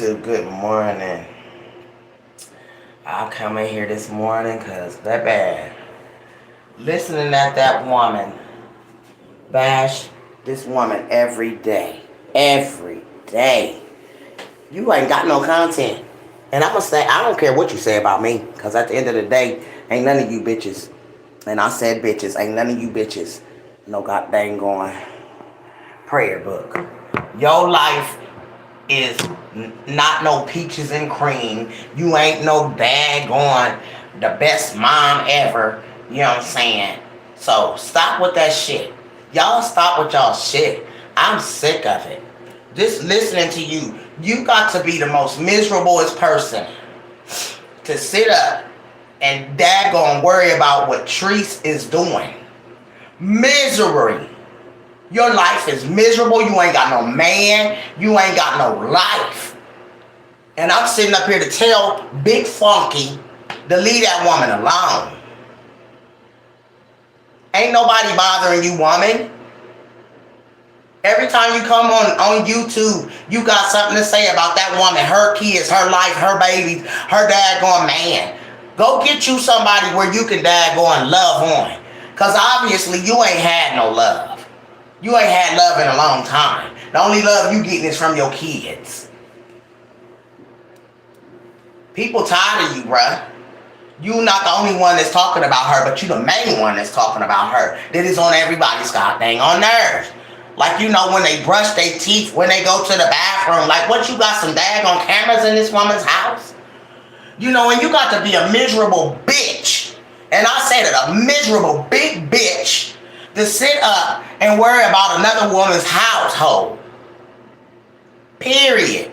YouTube, good morning. I come in here this morning because that bad. Listening at that woman bash this woman every day. Every day. You ain't got no content. And I'm going to say, I don't care what you say about me. Because at the end of the day, ain't none of you bitches. And I said bitches. Ain't none of you bitches. No god dang going prayer book. Your life is not no peaches and cream. You ain't no daggone the best mom ever. You know what I'm saying? So stop with that shit. Y'all stop with y'all shit. I'm sick of it. Just listening to you. You got to be the most miserablest person to sit up and daggone worry about what Trese is doing. Misery. Your life is miserable. You ain't got no man. You ain't got no life. And I'm sitting up here to tell Big Funky to leave that woman alone. Ain't nobody bothering you, woman. Every time you come on YouTube, you got something to say about that woman, her kids, her life, her babies, her daggone man. Go get you somebody where you can daggone love on. Because obviously you ain't had no love. You ain't had love in a long time. The only love you getting is from your kids. People tired of you, bruh. You not the only one that's talking about her, but you the main one that's talking about her. That is on everybody's goddamn on nerves. Like, you know, when they brush their teeth, when they go to the bathroom. Like, what, you got some daggone cameras in this woman's house? You know, and you got to be a miserable bitch. And I said it, a miserable big bitch to sit up and worry about another woman's household. Period.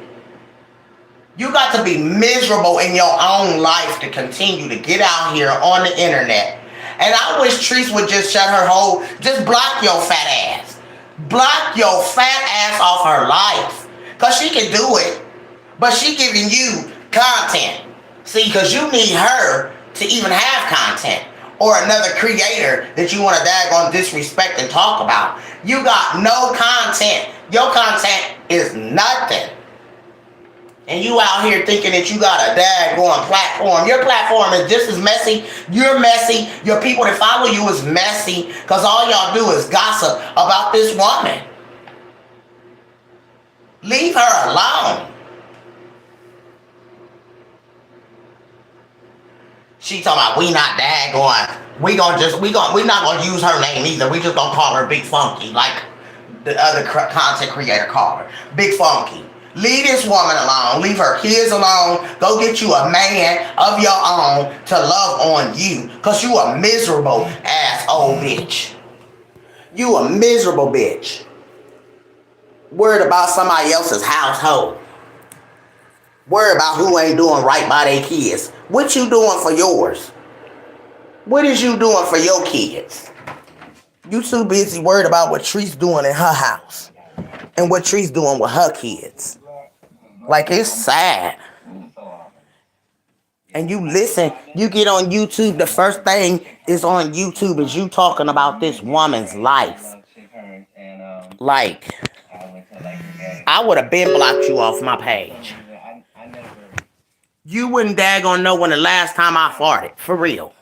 You got to be miserable in your own life to continue to get out here on the internet. And I wish Trese would just shut her whole, just block your fat ass. Block your fat ass off her life. Because she can do it. But she giving you content. See, because you need her to even have content. Or another creator that you want to daggone disrespect and talk about. You got no content. Your content is nothing. And you out here thinking that you got a daggone platform. Your platform is just as messy. You're messy. Your people that follow you is messy. Because all y'all do is gossip about this woman. Leave her alone. She talking about we not daggone. We not gonna use her name either. We just gonna call her Big Funky, like the other content creator called her. Big Funky. Leave this woman alone. Leave her kids alone. Go get you a man of your own to love on you. Because you a miserable ass old bitch. You a miserable bitch. Worried about somebody else's household. Worried about who ain't doing right by their kids. What you doing for yours? What is you doing for your kids? You too busy worried about what Trese doing in her house. And what Trese doing with her kids. Like, it's sad. And you listen, you get on YouTube, the first thing is on YouTube is you talking about this woman's life. Like, I would have been blocked you off my page. You wouldn't daggone know when the last time I farted, for real.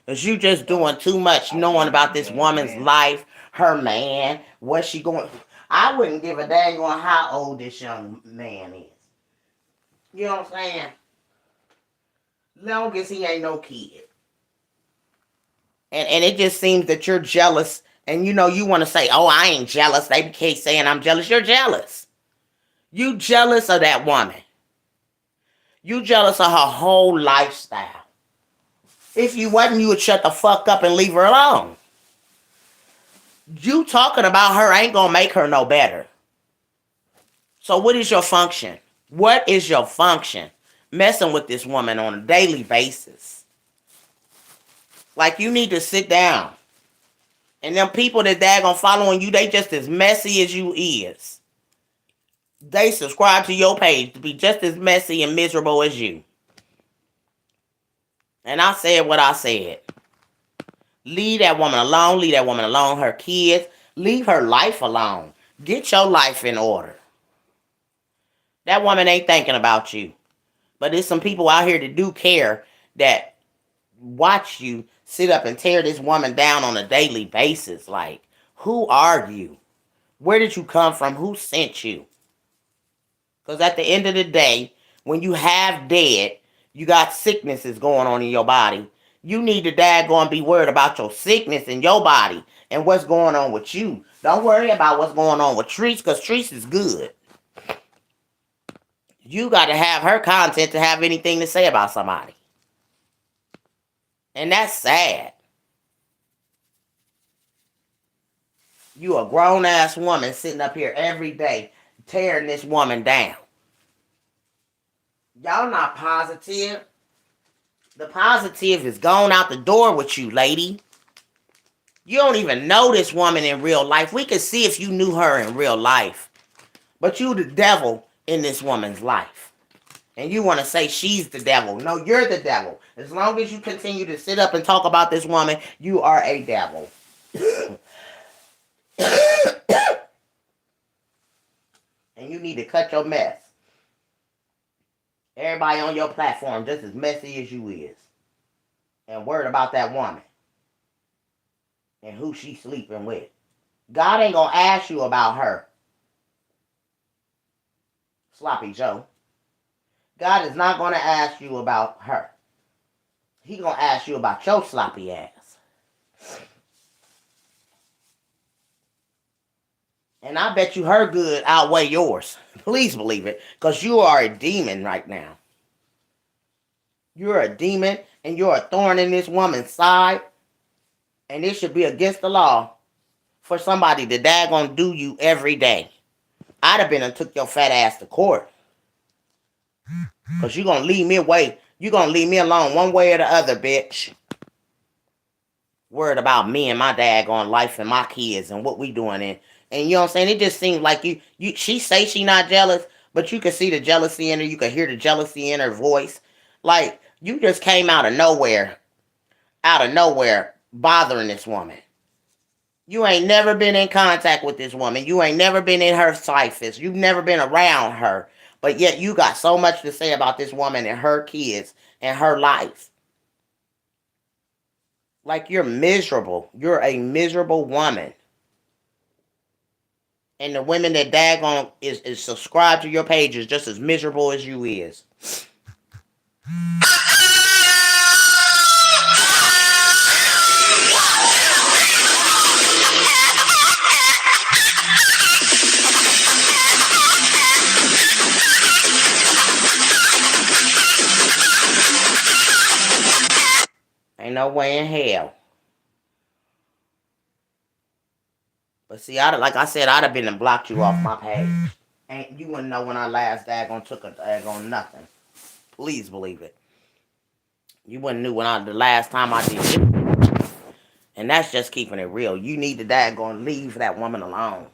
Because you just doing too much knowing about this woman's life, her man, what she going. I wouldn't give a dang on how old this young man is. You know what I'm saying? Long as he ain't no kid. And it just seems that you're jealous. And you know, you want to say, oh, I ain't jealous. They keep saying I'm jealous. You're jealous. You jealous of that woman. You jealous of her whole lifestyle. If you wasn't, you would shut the fuck up and leave her alone. You talking about her ain't gonna make her no better. So what is your function? What is your function? Messing with this woman on a daily basis. Like, you need to sit down. And them people that daggone following you, they just as messy as you is. They subscribe to your page to be just as messy and miserable as you. And I said what I said. Leave that woman alone. Leave that woman alone. Her kids. Leave her life alone. Get your life in order. That woman ain't thinking about you. But there's some people out here that do care, that watch you sit up and tear this woman down on a daily basis. Like, who are you? Where did you come from? Who sent you? Because at the end of the day, when you have dead, you got sicknesses going on in your body. You need to daggone be worried about your sickness in your body and what's going on with you. Don't worry about what's going on with Trese, because Trese is good. You got to have her content to have anything to say about somebody. And that's sad. You a grown ass woman sitting up here every day tearing this woman down. Y'all not positive. The positive is gone out the door with you, lady. You don't even know this woman in real life. We could see if you knew her in real life. But you the devil in this woman's life. And you want to say she's the devil. No, you're the devil. As long as you continue to sit up and talk about this woman, you are a devil. And you need to cut your mess. Everybody on your platform just as messy as you is. And worried about that woman. And who she's sleeping with. God ain't gonna ask you about her. Sloppy Joe. God is not gonna ask you about her. He gonna ask you about your sloppy ass. And I bet you her good outweigh yours. Please believe it. Because you are a demon right now. You're a demon and you're a thorn in this woman's side. And it should be against the law for somebody to daggone do you every day. I'd have been and took your fat ass to court. Because you're going to leave me away. You're going to leave me alone one way or the other, bitch. Worried about me and my daggone life and my kids and what we doing. And you know what I'm saying? It just seems like she say she not jealous, but you can see the jealousy in her. You can hear the jealousy in her voice. Like, you just came out of nowhere, bothering this woman. You ain't never been in contact with this woman. You ain't never been in her cyphers. You've never been around her. But yet you got so much to say about this woman and her kids and her life. Like, you're miserable. You're a miserable woman. And the women that daggone is subscribed to your page is just as miserable as you is. Ain't no way in hell. But see, like I said, I'd have been and blocked you off my page. And you wouldn't know when I last daggone took a daggone nothing. Please believe it. You wouldn't knew the last time I did it. And that's just keeping it real. You need to daggone leave that woman alone.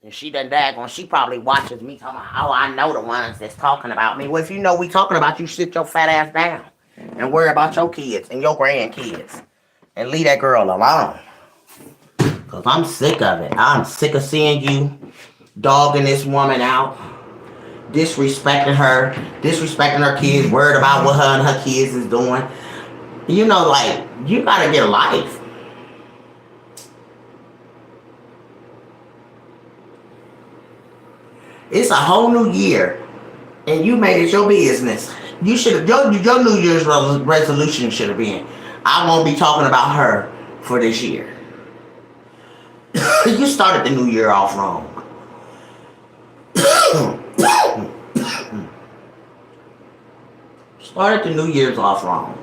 And she done daggone, she probably watches me talking about, oh, I know the ones that's talking about me. Well, if you know we talking about you, sit your fat ass down. And worry about your kids and your grandkids. And leave that girl alone. Because I'm sick of it. I'm sick of seeing you dogging this woman out. Disrespecting her kids. Worried about what her and her kids is doing. You know, like, you got to get a life. It's a whole new year. And you made it your business. You should have, your New Year's resolution should have been, I won't be talking about her for this year. You started the new year off wrong. Started the New Year's off wrong.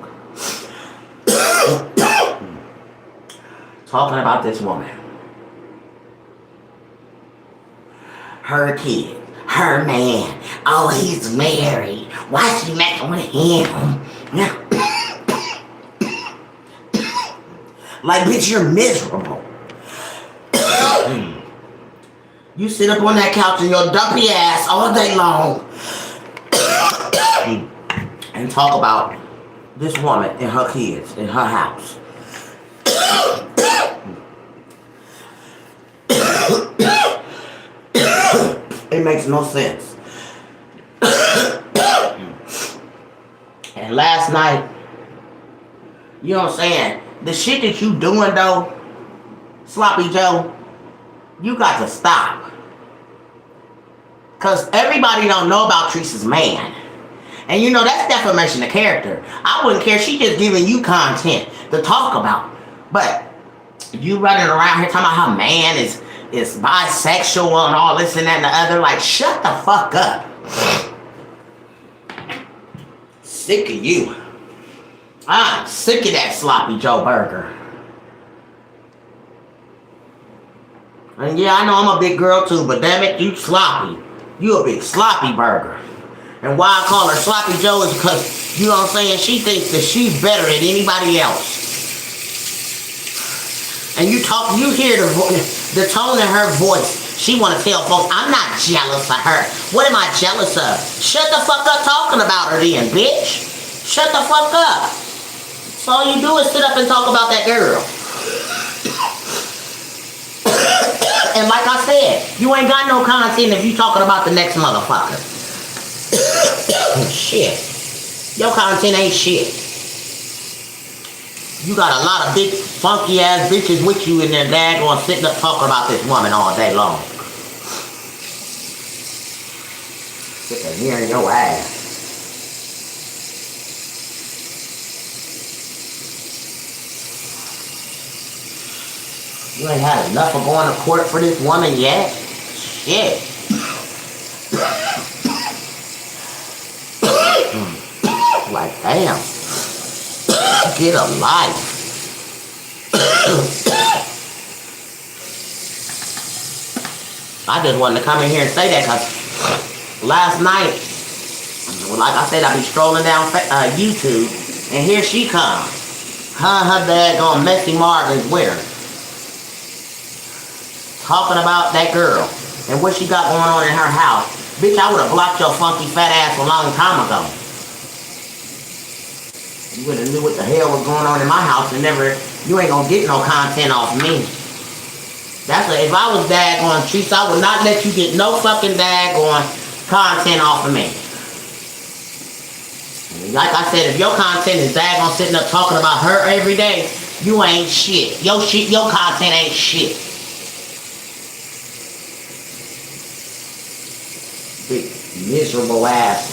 Talking about this woman. Her kid. Her man. Oh, he's married. Why is she messing with him? Like, bitch, you're miserable. You sit up on that couch in your dumpy ass all day long and talk about this woman and her kids in her house. It makes no sense. And last night, you know what I'm saying? The shit that you doing though, Sloppy Joe, you got to stop. Cause everybody don't know about Trese's man. And you know, that's defamation of character. I wouldn't care, she just giving you content to talk about. But you running around here talking about how man is bisexual and all this and that and the other. Like, shut the fuck up. Sick of you. I'm sick of that Sloppy Joe burger. And yeah, I know I'm a big girl too, but damn it, you sloppy. You a big sloppy burger. And why I call her Sloppy Joe is because, you know what I'm saying, she thinks that she's better than anybody else. And you hear the tone in her voice. She want to tell folks, I'm not jealous of her. What am I jealous of? Shut the fuck up talking about her then, bitch. Shut the fuck up. So all you do is sit up and talk about that girl. And like I said, you ain't got no content if you talking about the next motherfucker. Shit. Your content ain't shit. You got a lot of big, funky ass bitches with you in there, daggone sitting up talking about this woman all day long. Sick of hearing your ass. You ain't had enough of going to court for this woman yet? Shit. Like, damn. Get a life. I just wanted to come in here and say that because last night, like I said, I be strolling down YouTube, and here she comes. Her daggone Messy Marvin's with her. Talking about that girl and what she got going on in her house. Bitch, I would have blocked your funky fat ass a long time ago. You would have knew what the hell was going on in my house and you ain't gonna get no content off me. If I was daggone Trese, I would not let you get no fucking daggone content off of me. Like I said, if your content is daggone sitting up talking about her every day, you ain't shit. Your content ain't shit. Big miserable ass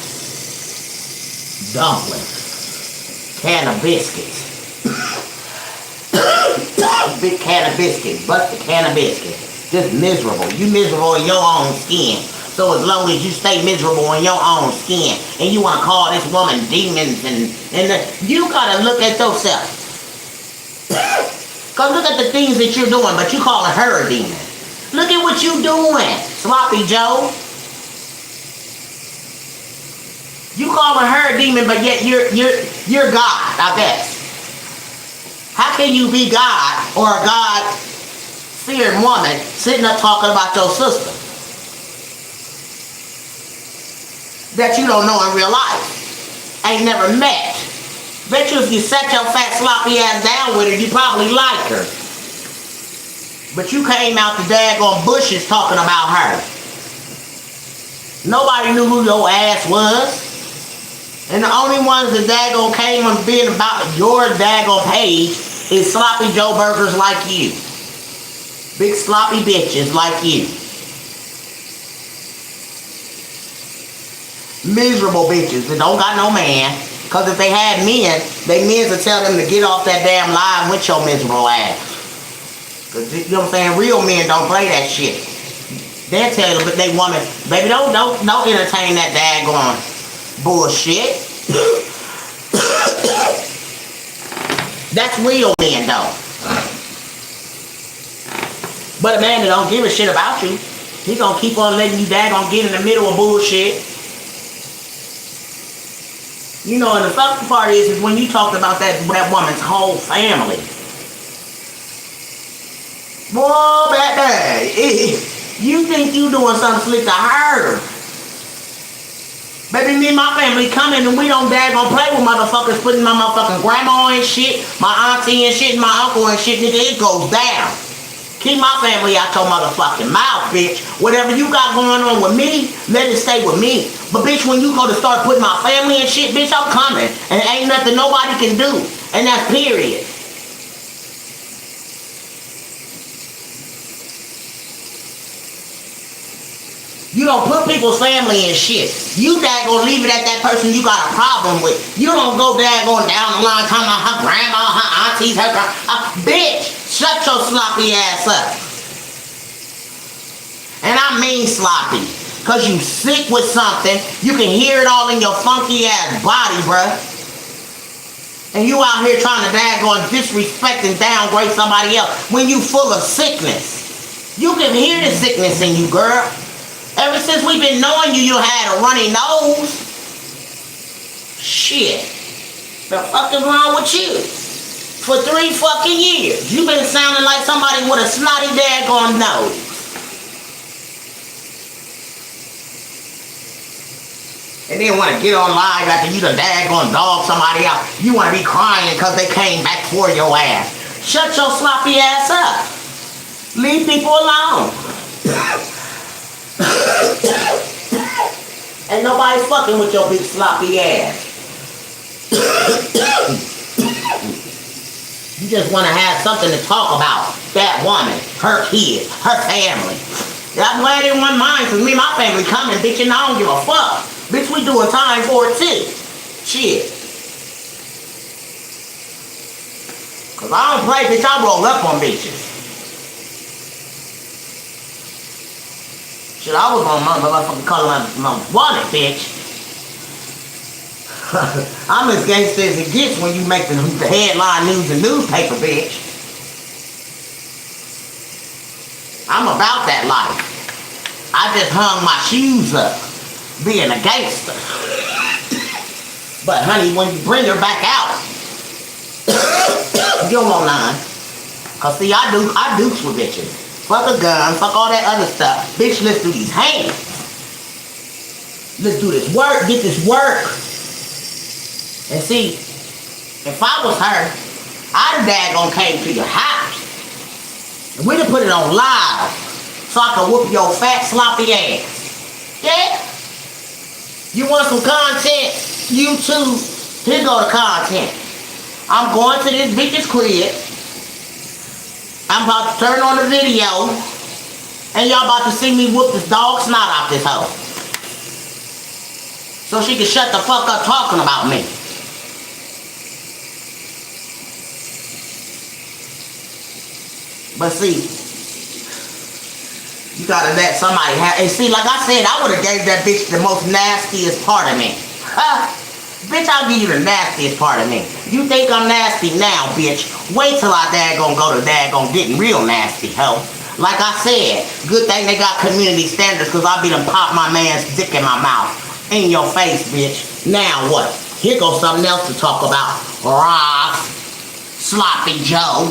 dumpling. Can of biscuits. Big can of biscuits. Busted can of biscuits. Just miserable. You miserable in your own skin. So as long as you stay miserable in your own skin and you want to call this woman demons you gotta look at yourself. Cause look at the things that you're doing, but you calling her a demon. Look at what you doing, Sloppy Joe. You calling her a demon, but yet you're God, I guess. How can you be God or a God-fearing woman sitting up talking about your sister that you don't know in real life, ain't never met? Bet you if you sat your fat sloppy ass down with her, you probably like her. But you came out the daggone bushes talking about her. Nobody knew who your ass was. And the only ones that daggone came on being about your daggone page is Sloppy Joe burgers like you. Big sloppy bitches like you. Miserable bitches that don't got no man. Because if they had men, they men would tell them to get off that damn line with your miserable ass. Because, you know what I'm saying, real men don't play that shit. They'll tell you, but they woman, baby, don't entertain that daggone bullshit. That's real men though. But a man that don't give a shit about you, he gonna keep on letting you daggone get in the middle of bullshit. You know, and the fucking part is when you talked about that woman's whole family. Boy, baby, you think you doing something slick to her. Baby, me and my family coming and we don't daggone play with motherfuckers putting my motherfucking grandma and shit, my auntie and shit, and my uncle and shit, nigga, it goes down. Keep my family out your motherfucking mouth, bitch. Whatever you got going on with me, let it stay with me. But bitch, when you go to start putting my family and shit, bitch, I'm coming. And ain't nothing nobody can do. And that's period. You don't put people's family in shit. You daggone leave it at that person you got a problem with. You don't go daggone down the line talking about her grandma, her aunties, her bitch, shut your sloppy ass up. And I mean sloppy. Cause you sick with something. You can hear it all in your funky ass body, bruh. And you out here trying to daggone disrespect and downgrade somebody else when you full of sickness. You can hear the sickness in you, girl. Ever since we've been knowing you, you had a runny nose. Shit. The fuck is wrong with you? For 3 fucking years, you've been sounding like somebody with a snotty daggone nose. And then want to get on live after you done daggone dog somebody out. You want to be crying because they came back for your ass. Shut your sloppy ass up. Leave people alone. Ain't nobody fucking with your big sloppy ass. You just want to have something to talk about. That woman, her kids, her family. I'm glad everyone minds because me and my family coming, bitch, and I don't give a fuck. Bitch, we doing time for it too. Shit. Cause I don't play, bitch, I roll up on bitches. Shit, I was on my motherfucking call my wallet, bitch. I'm as gangster as it gets when you make the headline news and newspaper, bitch. I'm about that life. I just hung my shoes up, being a gangster. But honey, when you bring her back out, you won't lie. Cause see, I dukes with bitches. Fuck a gun, fuck all that other stuff. Bitch, let's do these hands. Let's do this work, get this work. And see, if I was her, I'd have daggone came to your house. And we'd have put it on live. So I could whoop your fat, sloppy ass. Yeah? You want some content? YouTube, here go the content. I'm going to this bitch's crib. I'm about to turn on the video, and y'all about to see me whoop this dog snot out this hoe. So she can shut the fuck up talking about me. But see, you gotta let somebody have, and see, like I said, I would've gave that bitch the most nastiest part of me. Bitch, I'll give you the nastiest part of me. You think I'm nasty now, bitch. Wait till I daggone go to daggone getting real nasty, ho. Like I said, good thing they got community standards because I be done pop my man's dick in my mouth. In your face, bitch. Now what? Here goes something else to talk about. Ross. Sloppy Joe.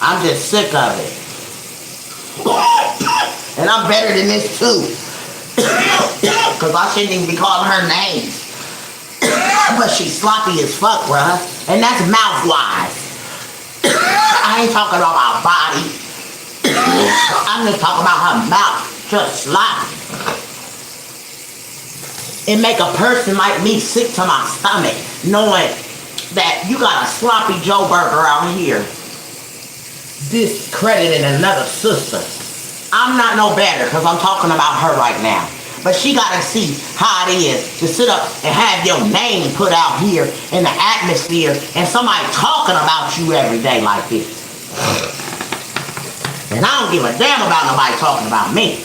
I'm just sick of it. And I'm better than this too. Cause I shouldn't even be calling her names. But she's sloppy as fuck, bruh. And that's mouth-wise. I ain't talking about my body. I'm just talking about her mouth. Just sloppy. It make a person like me sick to my stomach, knowing that you got a sloppy Joe burger out here discrediting another sister. I'm not no better because I'm talking about her right now. But she got to see how it is to sit up and have your name put out here in the atmosphere and somebody talking about you every day like this. And I don't give a damn about nobody talking about me.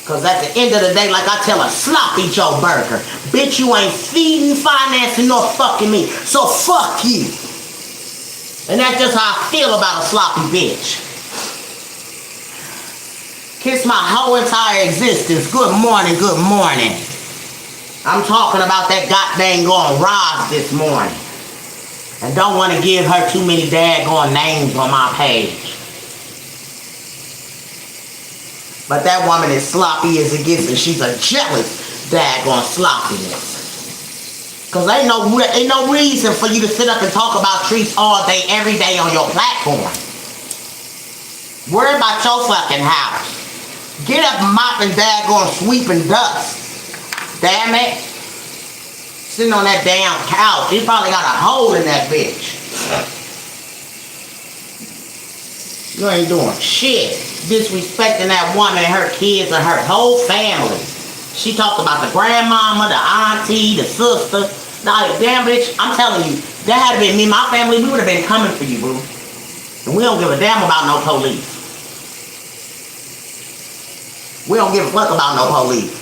Because at the end of the day, like I tell a sloppy Joe burger, bitch, you ain't feeding, financing, nor fucking me. So fuck you. And that's just how I feel about a sloppy bitch. Kiss my whole entire existence. Good morning, good morning. I'm talking about that goddamn going Roz this morning. And don't want to give her too many daggone names on my page. But that woman is sloppy as it gets, and she's a jealous daggone sloppiness. Cause ain't no reason for you to sit up and talk about trees all day, every day on your platform. Worry about your fucking house. Get up and mop and daggone sweep and dust. Damn it. Sitting on that damn couch. You probably got a hole in that bitch. You ain't doing shit. Disrespecting that woman and her kids and her whole family. She talked about the grandmama, the auntie, the sister. Like, damn bitch, I'm telling you, that had been me, my family, we would have been coming for you, boo. And we don't give a damn about no police. We don't give a fuck about no police.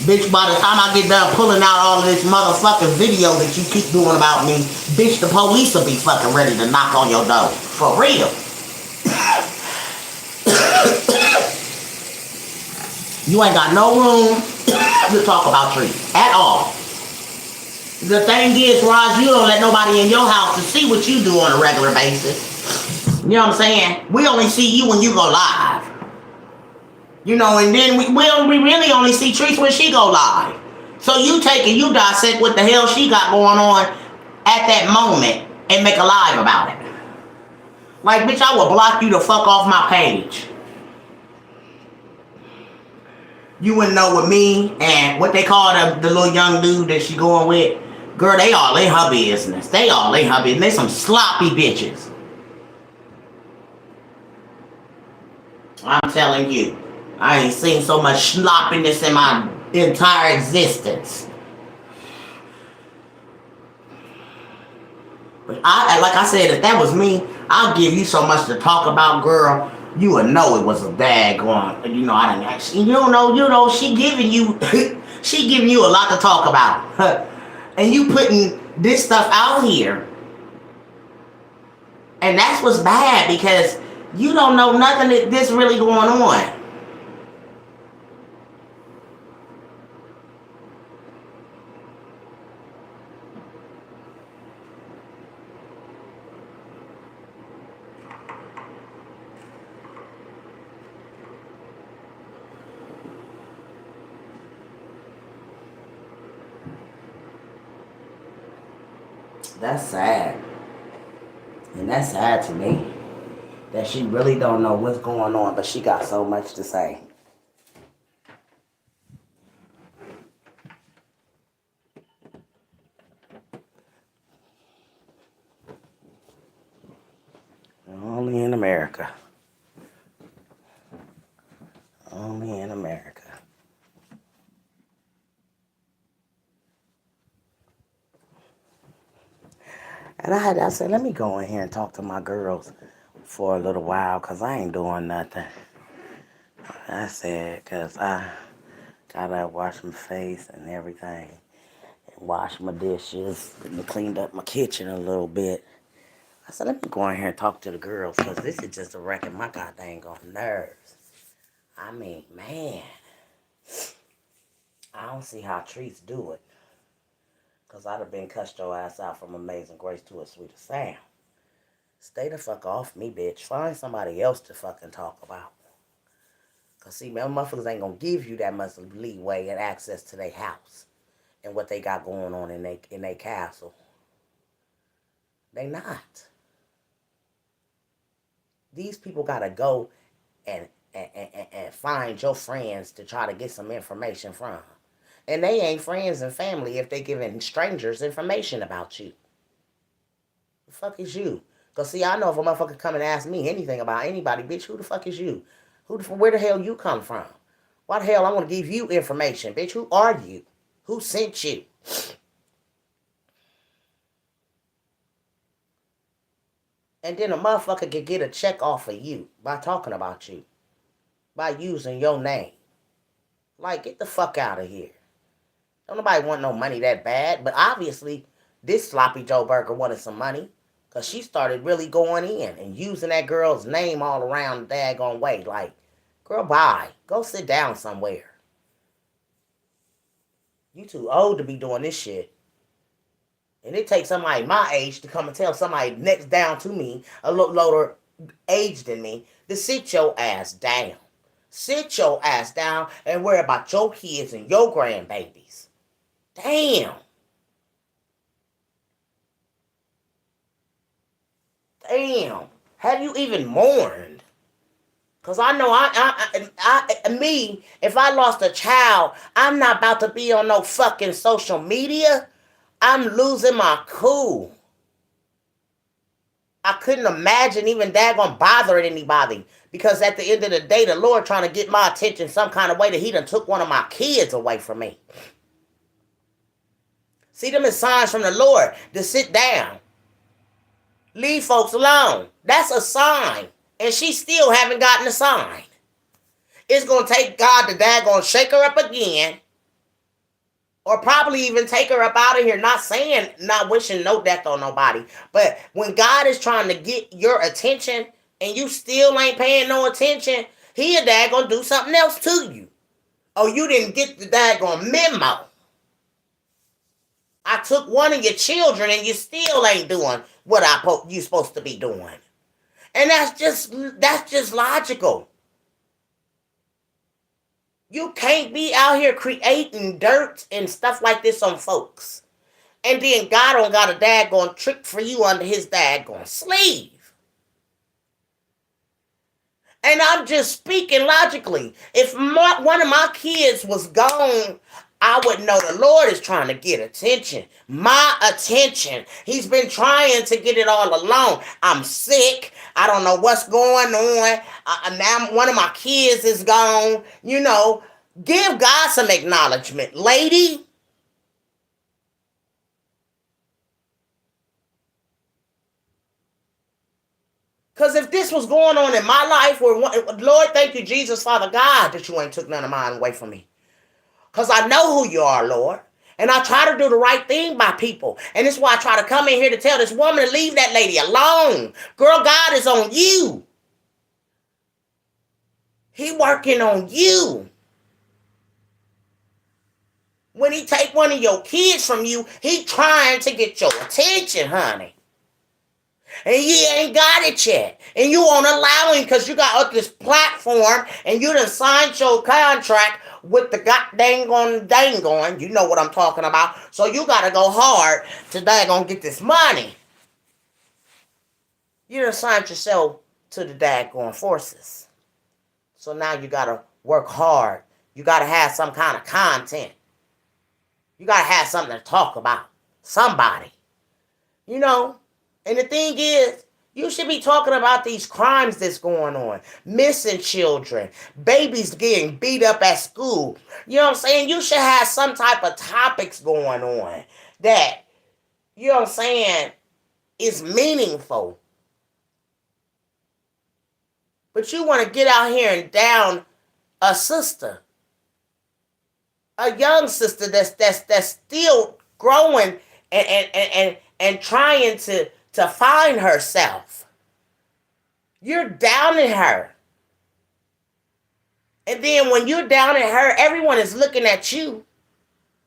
Bitch, by the time I get done pulling out all of this motherfucking video that you keep doing about me, bitch, the police will be fucking ready to knock on your door. For real. You ain't got no room to talk about trees at all. The thing is, Raj, you don't let nobody in your house to see what you do on a regular basis. You know what I'm saying? We only see you when you go live. You know, and then we really only see Trese when she go live. So you take and you dissect what the hell she got going on at that moment and make a live about it. Like, bitch, I will block you the fuck off my page. You wouldn't know with me and what they call the little young dude that she going with. Girl, they all in her business. They all in her business. They some sloppy bitches. I'm telling you. I ain't seen so much sloppiness in my entire existence. But like I said, if that was me, I'll give you so much to talk about, girl. You would know it was a daggone. You know, I didn't actually. You know, she giving you, she giving you a lot to talk about, and you putting this stuff out here, and that's what's bad because you don't know nothing that this really going on. That's sad. And that's sad to me. That she really don't know what's going on, but she got so much to say. Only in America. Only in America. And I said, let me go in here and talk to my girls for a little while, because I ain't doing nothing. I said, because I gotta wash my face and everything, and wash my dishes, and cleaned up my kitchen a little bit. I said, let me go in here and talk to the girls, because this is just a wrecking my goddamn nerves. I mean, man, I don't see how Trese do it. Because I'd have been cussed your ass out from Amazing Grace to a sweeter sound. Stay the fuck off me, bitch. Find somebody else to fucking talk about. Because, see, man, motherfuckers ain't going to give you that much leeway and access to their house and what they got going on in their castle. They not. These people got to go and find your friends to try to get some information from. And they ain't friends and family if they giving strangers information about you. The fuck is you? Because, see, I know if a motherfucker come and ask me anything about anybody, bitch, who the fuck is you? Where the hell you come from? Why the hell I want to give you information, bitch? Who are you? Who sent you? And then a motherfucker could get a check off of you by talking about you. By using your name. Like, get the fuck out of here. Don't nobody want no money that bad. But obviously, this sloppy Joe Burger wanted some money. Because she started really going in and using that girl's name all around the daggone way. Like, girl, bye. Go sit down somewhere. You too old to be doing this shit. And it takes somebody my age to come and tell somebody next down to me, a little lower age than me, to sit your ass down. Sit your ass down and worry about your kids and your grandbabies. Damn. Damn. Have you even mourned? Cause I know me, if I lost a child, I'm not about to be on no fucking social media. I'm losing my cool. I couldn't imagine even that gonna bother anybody. Because at the end of the day, the Lord trying to get my attention some kind of way that he done took one of my kids away from me. See them as signs from the Lord to sit down. Leave folks alone. That's a sign. And she still haven't gotten a sign. It's going to take God to daggone shake her up again. Or probably even take her up out of here. Not saying, not wishing no death on nobody. But when God is trying to get your attention and you still ain't paying no attention, he a daggone do something else to you. Oh, you didn't get the daggone memo. I took one of your children and you still ain't doing what you supposed to be doing. And that's just logical. You can't be out here creating dirt and stuff like this on folks. And then God don't got a daggone trick for you under his daggone sleeve. And I'm just speaking logically. If one of my kids was gone, I would know the Lord is trying to get attention. My attention. He's been trying to get it all along. I'm sick. I don't know what's going on. Now one of my kids is gone. You know, give God some acknowledgement, lady. Because if this was going on in my life, Lord, thank you, Jesus, Father God, that you ain't took none of mine away from me. Because I know who you are, Lord. And I try to do the right thing by people. And this is why I try to come in here to tell this woman to leave that lady alone. Girl, God is on you. He working on you. When he take one of your kids from you, he trying to get your attention, honey. And you ain't got it yet. And you won't allow him because you got this platform and you done signed your contract with the dang-on, you know what I'm talking about. So you got to go hard to daggone get this money. You done signed yourself to the daggone forces. So now you got to work hard. You got to have some kind of content. You got to have something to talk about. Somebody. You know? And the thing is, you should be talking about these crimes that's going on. Missing children. Babies getting beat up at school. You know what I'm saying? You should have some type of topics going on that, you know what I'm saying, is meaningful. But you want to get out here and down a sister. A young sister that's still growing and trying to find herself. You're downing her. And then when you're downing her, everyone is looking at you.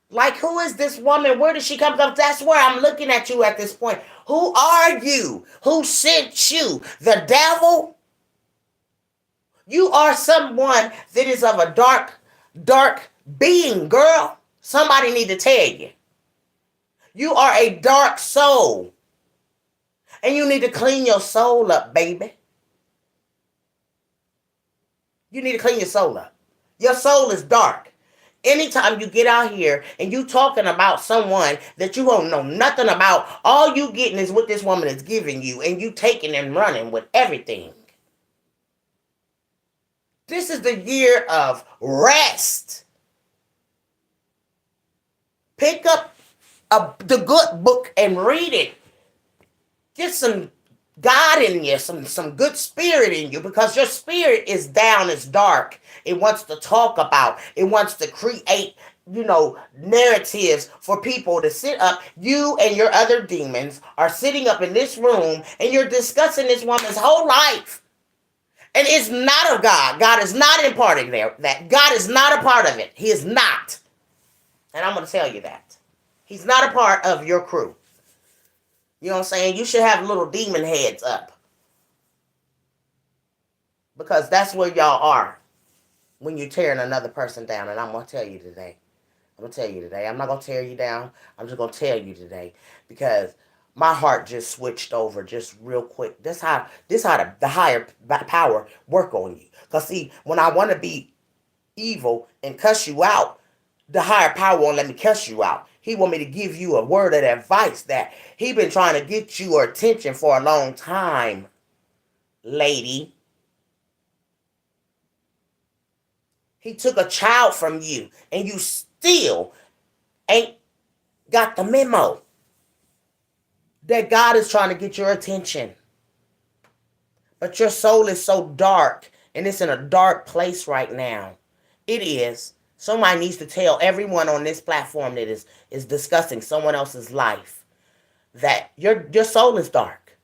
Like, who is this woman? Where did she come from? That's where I'm looking at you at this point. Who are you? Who sent you? The devil? You are someone that is of a dark being, girl. Somebody need to tell you. You are a dark soul. And you need to clean your soul up, baby. You need to clean your soul up. Your soul is dark. Anytime you get out here and you talking about someone that you don't know nothing about, all you getting is what this woman is giving you, and you taking and running with everything. This is the year of rest. Pick up the good book and read it. Get some God in you, some good spirit in you, because your spirit is down, it's dark. It wants to talk about, it wants to create, narratives for people to sit up. You and your other demons are sitting up in this room and you're discussing this woman's whole life. And it's not of God. God is not in part of that. God is not a part of it. He is not. And I'm going to tell you that. He's not a part of your crew. You know what I'm saying? You should have little demon heads up. Because that's where y'all are when you're tearing another person down. And I'm going to tell you today. I'm not going to tear you down. I'm just going to tell you today. Because My heart just switched over just real quick. This how the higher power work on you. Cause see, when I want to be evil and cuss you out, the higher power won't let me cuss you out. He want me to give you a word of advice that he been trying to get your attention for a long time, lady. He took a child from you and you still ain't got the memo that God is trying to get your attention. But your soul is so dark and it's in a dark place right now. It is. Somebody needs to tell everyone on this platform that is discussing someone else's life that your soul is dark.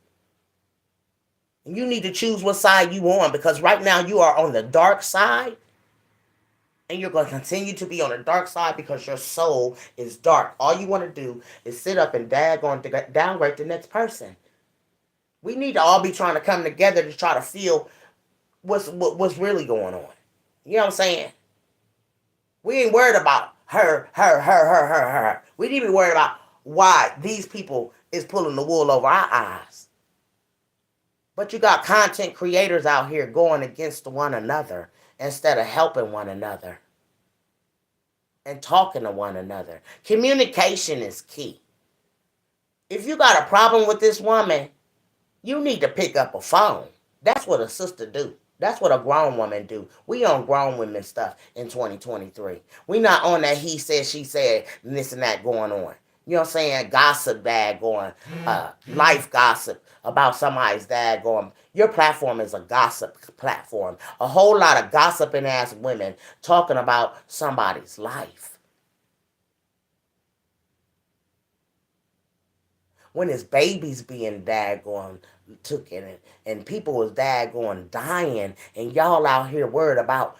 And you need to choose what side you on, because right now you are on the dark side and you're going to continue to be on the dark side because your soul is dark. All you want to do is sit up and downgrade the next person. We need to all be trying to come together to try to feel what's really going on. You know what I'm saying? We ain't worried about her. We need to be worried about why these people is pulling the wool over our eyes. But you got content creators out here going against one another instead of helping one another and talking to one another. Communication is key. If you got a problem with this woman, you need to pick up a phone. That's what a sister do. That's what a grown woman do. We on grown women stuff in 2023. We not on that he said, she said, and this and that going on. You know what I'm saying? Gossip bag going, life gossip about somebody's dad going. Your platform is a gossip platform. A whole lot of gossiping ass women talking about somebody's life. When his babies being daggone took in it, and people was daggone dying, and y'all out here worried about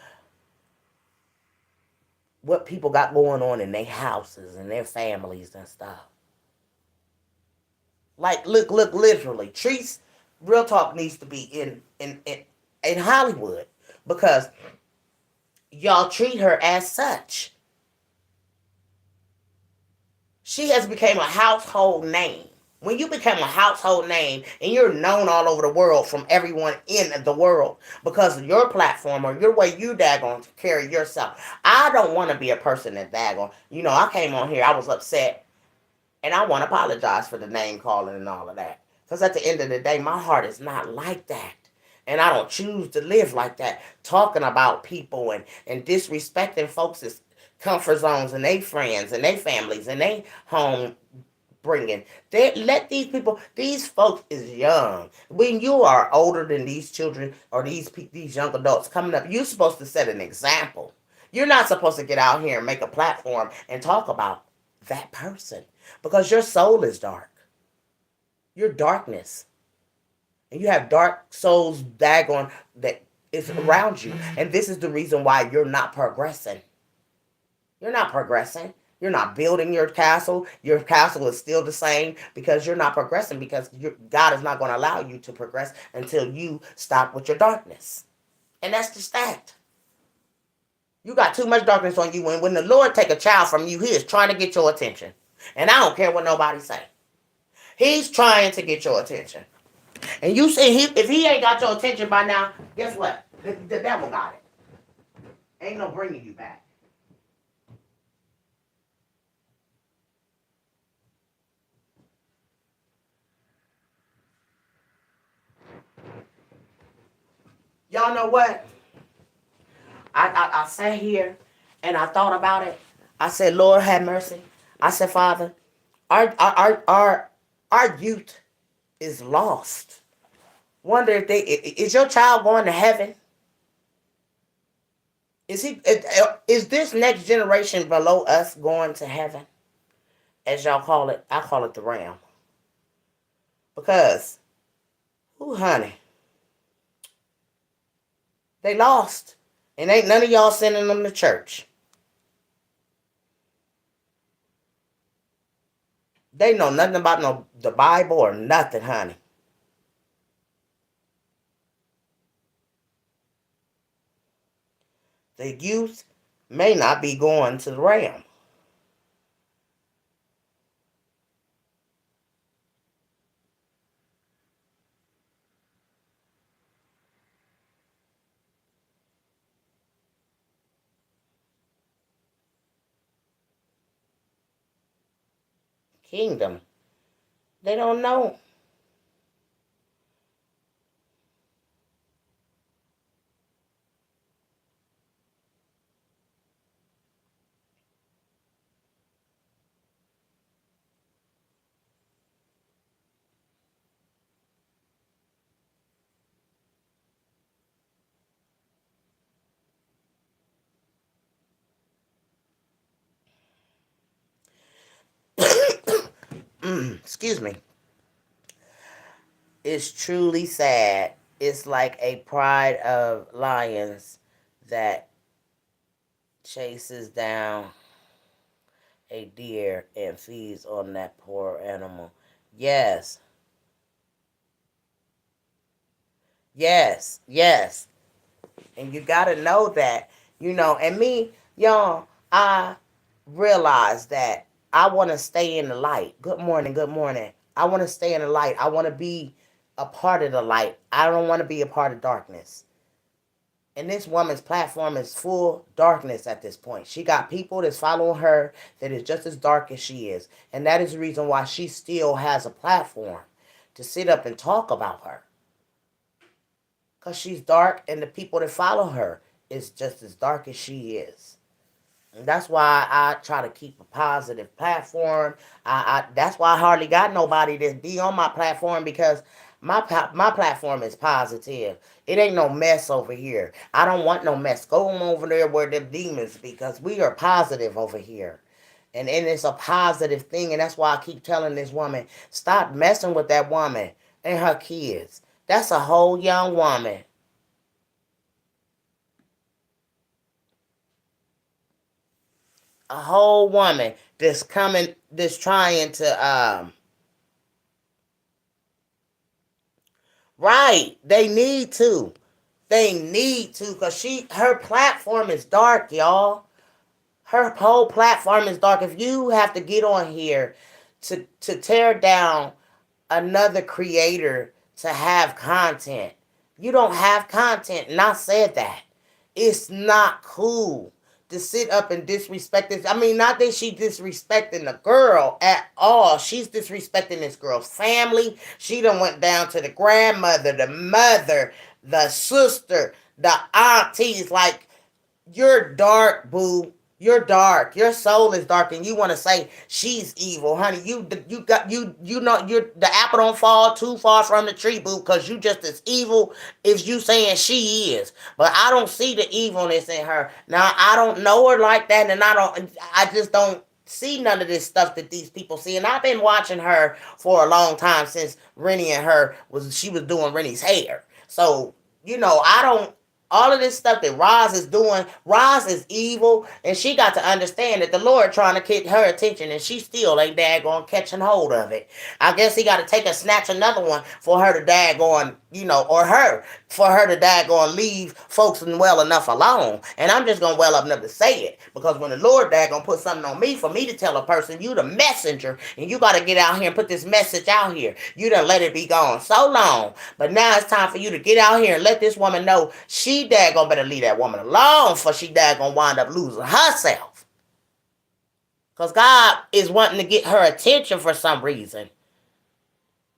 what people got going on in their houses and their families and stuff. Like, look, literally, Trese, real talk needs to be in Hollywood, because y'all treat her as such. She has become a household name. When you become a household name and you're known all over the world from everyone in the world because of your platform or your way you daggone to carry yourself. I don't want to be a person that daggone. I came on here, I was upset, and I want to apologize for the name calling and all of that. Because at the end of the day, my heart is not like that. And I don't choose to live like that, talking about people and disrespecting folks' comfort zones and their friends and their families and their home bringing. Let these folks is young. When you are older than these children or these young adults coming up, you're supposed to set an example. You're not supposed to get out here and make a platform and talk about that person, because your soul is dark. Your darkness. And you have dark souls daggone that is around you. And this is the reason why you're not progressing. You're not progressing. You're not building your castle. Your castle is still the same because you're not progressing, because God is not going to allow you to progress until you stop with your darkness. And that's just that. You got too much darkness on you. When the Lord take a child from you, he is trying to get your attention. And I don't care what nobody say. He's trying to get your attention. And you see, if he ain't got your attention by now, guess what? The devil got it. Ain't no bringing you back. Y'all know what? I sat here and I thought about it. I said, Lord have mercy. I said, Father, our youth is lost. Wonder if is your child going to heaven? Is this next generation below us going to heaven? As y'all call it, I call it the realm. Because, honey, they lost. And ain't none of y'all sending them to church. They know nothing about the Bible or nothing, honey. The youth may not be going to the realm. kingdom. They don't know. Excuse me. It's truly sad. It's like a pride of lions that chases down a deer and feeds on that poor animal. Yes, yes. And you gotta know that, and me, y'all, I realize that I want to stay in the light. Good morning, good morning. I want to stay in the light. I want to be a part of the light. I don't want to be a part of darkness. And this woman's platform is full darkness at this point. She got people that's following her that is just as dark as she is. And that is the reason why she still has a platform to sit up and talk about her. Because she's dark and the people that follow her is just as dark as she is. And that's why I try to keep a positive platform. That's why I hardly got nobody that be on my platform because my platform is positive. It ain't no mess over here. I don't want no mess. Go on over there where the demons because we are positive over here. And it's a positive thing. And that's why I keep telling this woman, stop messing with that woman and her kids. That's a whole young woman. A whole woman that's coming, that's trying to, right. They need to. They need to, because her platform is dark, y'all. Her whole platform is dark. If you have to get on here to tear down another creator to have content, you don't have content. And I said that. It's not cool to sit up and disrespect this. I mean, not that she disrespecting the girl at all. She's disrespecting this girl's family. She done went down to the grandmother, the mother, the sister, the aunties. Like, you're dark, boo. You're dark. Your soul is dark, and you want to say she's evil, honey. You know you're the apple don't fall too far from the tree, boo, because you just as evil as you saying she is. But I don't see the evilness in her. Now I don't know her like that, and I just don't see none of this stuff that these people see. And I've been watching her for a long time since Rennie and her she was doing Rennie's hair. So I don't all of this stuff that Roz is doing, Roz is evil, and she got to understand that the Lord trying to get her attention, and she still ain't daggone catching hold of it. I guess he got to take and snatch another one for her to daggone, or for her to daggone leave folks well enough alone. And I'm just going to well up enough to say it, because when the Lord daggone put something on me for me to tell a person, you the messenger, and you got to get out here and put this message out here. You done let it be gone so long, but now it's time for you to get out here and let this woman know she daggone better leave that woman alone, for she daggone wind up losing herself. Because God is wanting to get her attention for some reason.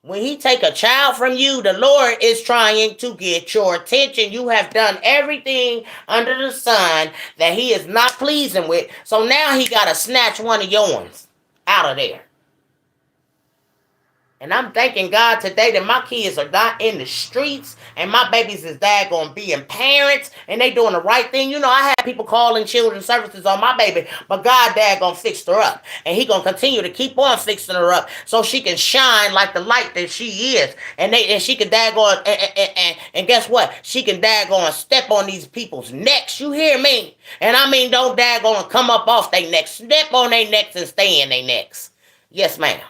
When he take a child from you, the Lord is trying to get your attention. You have done everything under the sun that he is not pleasing with. So now he got to snatch one of yours out of there. And I'm thanking God today that my kids are not in the streets and my babies is daggone being parents and they doing the right thing. I had people calling children's services on my baby, but God daggone fixed her up. And he gonna continue to keep on fixing her up so she can shine like the light that she is. And she can daggone and guess what? She can daggone step on these people's necks. You hear me? And I mean don't daggone come up off their necks. Step on their necks and stay in their necks. Yes, ma'am.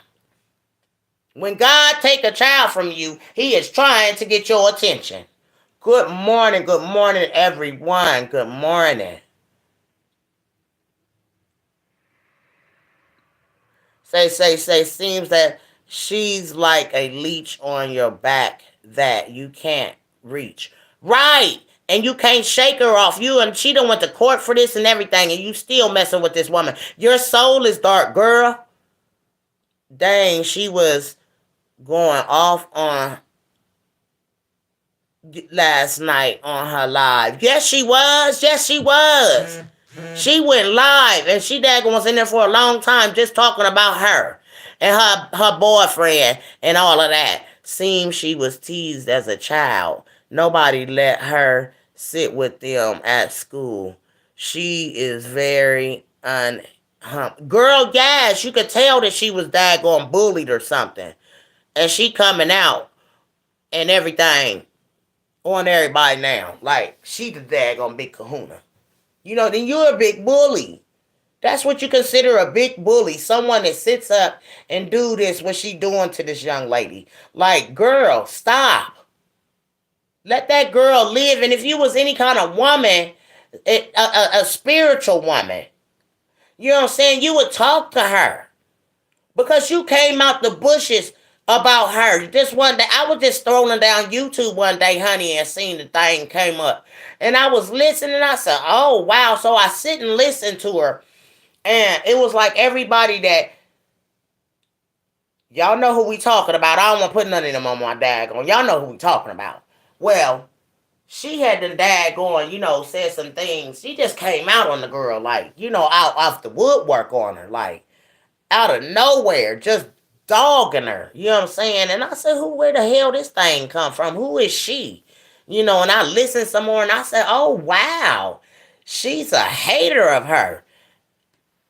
When God take a child from you, he is trying to get your attention. Good morning, everyone. Good morning. Say, seems that she's like a leech on your back that you can't reach. Right. And you can't shake her off. And she done went to court for this and everything, and you still messing with this woman. Your soul is dark, girl. dang, she was going off on last night on her live. Yes, she was. Yes, she was. She went live and she daggone was in there for a long time just talking about her and her boyfriend and all of that. Seems she was teased as a child. Nobody let her sit with them at school. She is very girl, yes, you could tell that she was daggone bullied or something. And she coming out and everything on everybody now. Like, she the daggone big kahuna. Then you're a big bully. That's what you consider a big bully. Someone that sits up and do this, what she doing to this young lady. Like, girl, stop. Let that girl live. And if you was any kind of woman, a spiritual woman, you know what I'm saying, you would talk to her. Because you came out the bushes about her. Just one day, I was just scrolling down YouTube one day, honey, and seen the thing came up. And I was listening, I said, oh, wow. So I sit and listen to her. And it was like everybody that, y'all know who we talking about. I don't want to put none of them on my daggone. Y'all know who we talking about. Well, she had the daggone, said some things. She just came out on the girl, like, out off the woodwork on her, like, out of nowhere, just dogging her. You know what I'm saying? And I said, where the hell this thing come from? Who is she? And I listened some more and I said, oh, wow. She's a hater of her.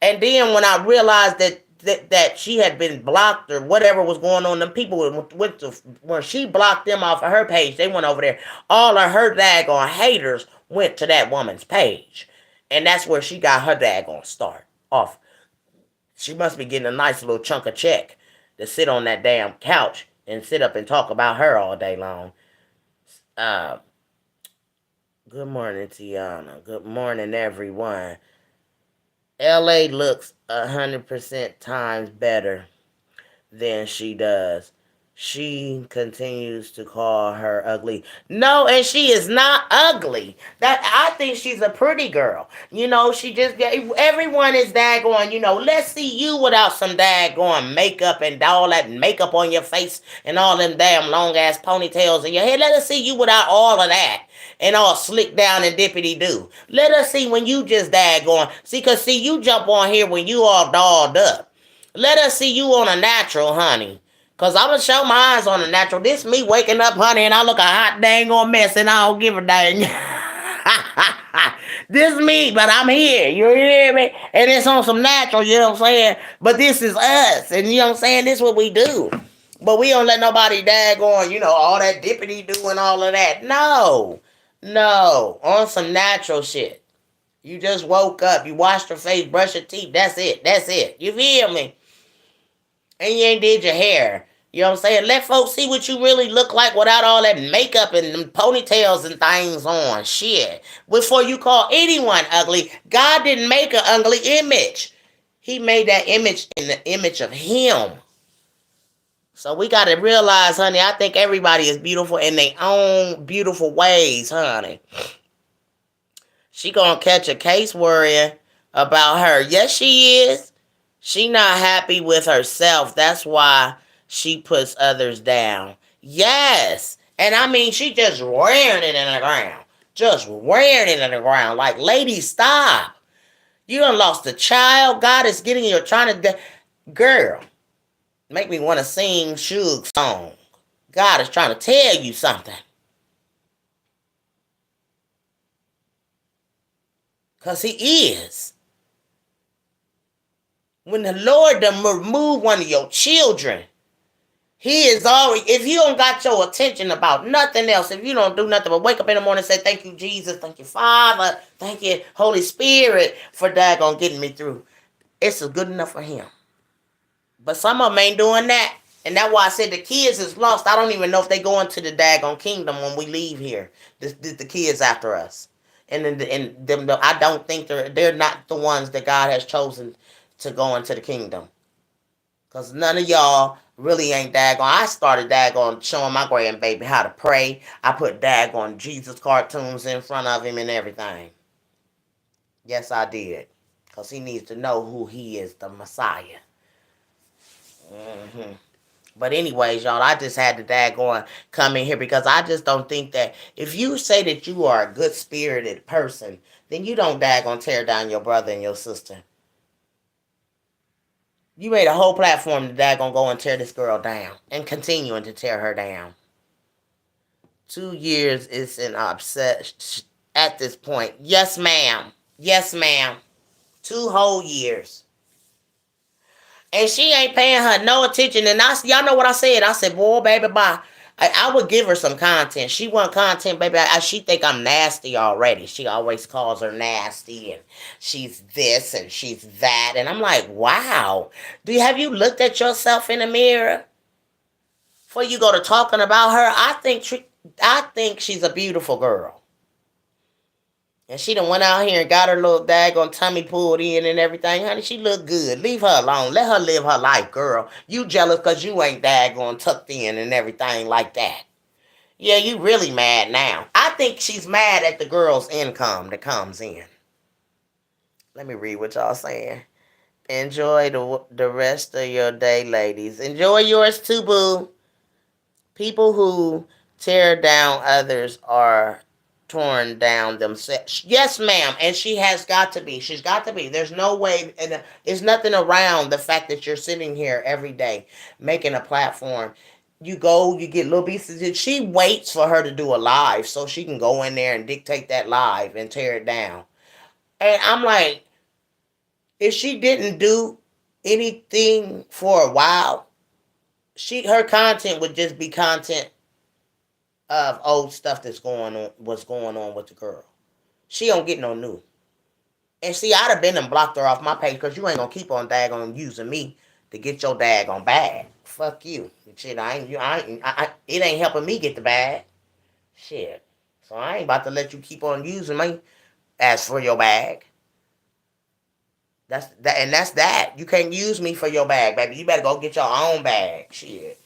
And then when I realized that she had been blocked or whatever was going on, them people went to, when she blocked them off of her page, they went over there. All of her daggone haters went to that woman's page. And that's where she got her daggone start off. She must be getting a nice little chunk of check to sit on that damn couch and sit up and talk about her all day long. Uh, Good morning, Tiana. Good morning, everyone. LA looks 100% times better than she does. She continues to call her ugly. No, and she is not ugly. That I think she's a pretty girl. She just everyone is daggone, let's see you without some daggone makeup and all that makeup on your face and all them damn long ass ponytails in your head. Let us see you without all of that. And all slick down and dippity do. Let us see when you just daggone. Cause you jump on here when you all dolled up. Let us see you on a natural, honey. Cause I'm gonna show my eyes on the natural. This me waking up, honey, and I look a hot dang on mess, and I don't give a dang. This me, but I'm here. You hear me? And it's on some natural. You know what I'm saying? But this is us, and you know what I'm saying. This is what we do. But we don't let nobody daggone, all that dippity do and all of that. No, no, on some natural shit. You just woke up. You washed your face, brushed your teeth. That's it. That's it. You feel me? And you ain't did your hair. You know what I'm saying? Let folks see what you really look like without all that makeup and them ponytails and things on. Shit. Before you call anyone ugly, God didn't make an ugly image. He made that image in the image of Him. So we got to realize, honey, I think everybody is beautiful in their own beautiful ways, honey. She gonna catch a case worrying about her. Yes, she is. She not happy with herself. That's why she puts others down. Yes. And I mean, she just wearing it in the ground. Just wearing it in the ground. Like, lady, stop. You done lost a child. God is getting you, trying to... Girl, make me want to sing Suge's song. God is trying to tell you something. Because He is. When the Lord done remove one of your children, He is always, if you don't got your attention about nothing else, if you don't do nothing but wake up in the morning and say, thank you, Jesus, thank you, Father, thank you, Holy Spirit, for daggone getting me through. It's good enough for Him. But some of them ain't doing that. And that's why I said the kids is lost. I don't even know if they go into the daggone kingdom when we leave here. The kids after us. I don't think they're not the ones that God has chosen to go into the kingdom. Because none of y'all really ain't daggone. I started daggone showing my grandbaby how to pray. I put daggone Jesus cartoons in front of him and everything. Yes, I did. Because he needs to know who he is, the Messiah. Hmm. But anyways, y'all, I just had to daggone come in here because I just don't think that if you say that you are a good spirited person, then you don't daggone tear down your brother and your sister. You made a whole platform to daggone go and tear this girl down and continuing to tear her down. 2 years is an upset at this point. Yes, ma'am. Yes, ma'am. 2 whole years. And she ain't paying her no attention. And y'all know what I said. I said, boy, baby, bye. I would give her some content. She want content, baby. She think I'm nasty already. She always calls her nasty, and she's this and she's that. And I'm like, wow. Have you looked at yourself in the mirror before you go to talking about her? I think she's a beautiful girl. And she done went out here and got her little daggone tummy pulled in and everything. Honey, she look good. Leave her alone. Let her live her life, girl. You jealous because you ain't daggone tucked in and everything like that. Yeah, you really mad now. I think she's mad at the girl's income that comes in. Let me read what y'all saying. Enjoy the rest of your day, ladies. Enjoy yours too, boo. People who tear down others are torn down themselves. Yes, ma'am. And she has got to be. She's got to be. There's no way. And there's nothing around the fact that you're sitting here every day making a platform. You go, you get little pieces. She waits for her to do a live so she can go in there and dictate that live and tear it down. And I'm like, if she didn't do anything for a while, her content would just be content of old stuff that's going on, what's going on with the girl. She don't get no new. And see, I'd have been and blocked her off my page because you ain't gonna keep on daggone using me to get your daggone bag. Fuck you. Shit, it ain't helping me get the bag. Shit. So I ain't about to let you keep on using me as for your bag. That's that, and that's that. You can't use me for your bag, baby. You better go get your own bag. Shit.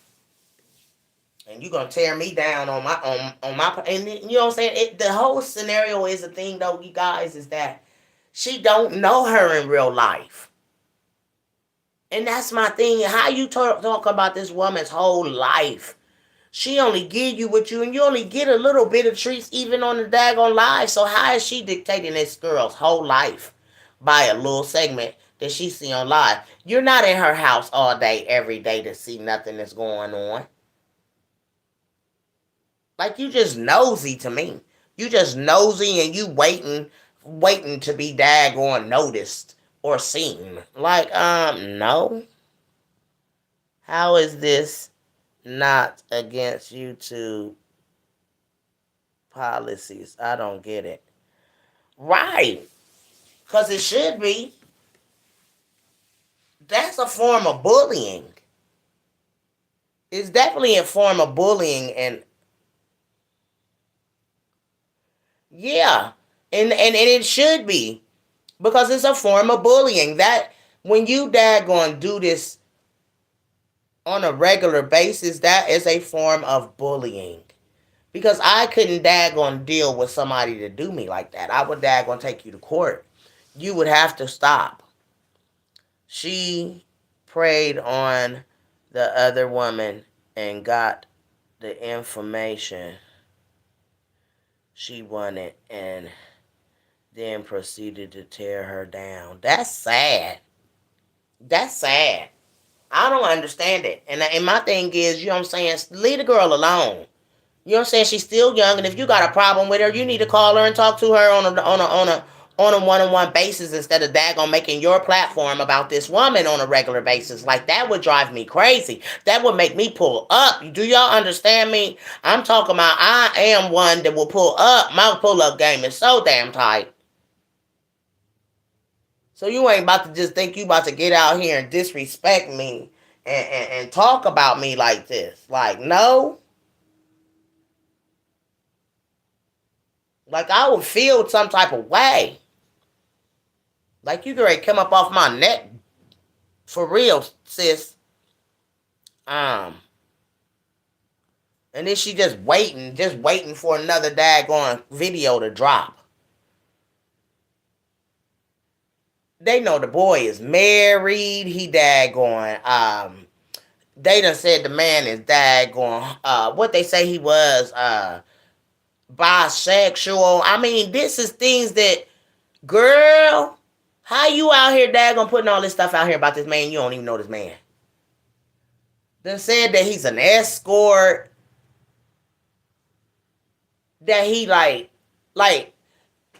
And you gonna tear me down on my and you know what I'm saying? The whole scenario is the thing though, you guys, is that she don't know her in real life. And that's my thing. How you talk about this woman's whole life? She only give you what you, and you only get a little bit of treats even on the daggone live. So how is she dictating this girl's whole life by a little segment that she see on live? You're not in her house all day, every day to see nothing that's going on. Like, you just nosy to me. You just nosy and you waiting to be daggone noticed or seen. Like, no. How is this not against YouTube policies? I don't get it. Right. Because it should be. That's a form of bullying. It's definitely a form of bullying, and yeah. And it should be. Because it's a form of bullying. That when you daggone do this on a regular basis, that is a form of bullying. Because I couldn't daggone deal with somebody to do me like that. I would daggone take you to court. You would have to stop. She preyed on the other woman and got the information she wanted and then proceeded to tear her down. That's sad. That's sad. I don't understand it. And my thing is, you know what I'm saying, leave the girl alone. You know what I'm saying? She's still young, and if you got a problem with her, you need to call her and talk to her on a one-on-one basis instead of daggone making your platform about this woman on a regular basis. Like, that would drive me crazy. That would make me pull up. Do y'all understand me? I'm talking about I am one that will pull up. My pull-up game is so damn tight. So you ain't about to just think you about to get out here and disrespect me and talk about me like this. Like, no. Like, I would feel some type of way. Like, you could come up off my neck. For real, sis. Um, and then she just waiting for another daggone video to drop. They know the boy is married. He daggone they done said the man is daggone, what they say he was, bisexual. I mean, this is things that, girl, how you out here daggone putting all this stuff out here about this man? You don't even know this man. They said that he's an escort, that he like,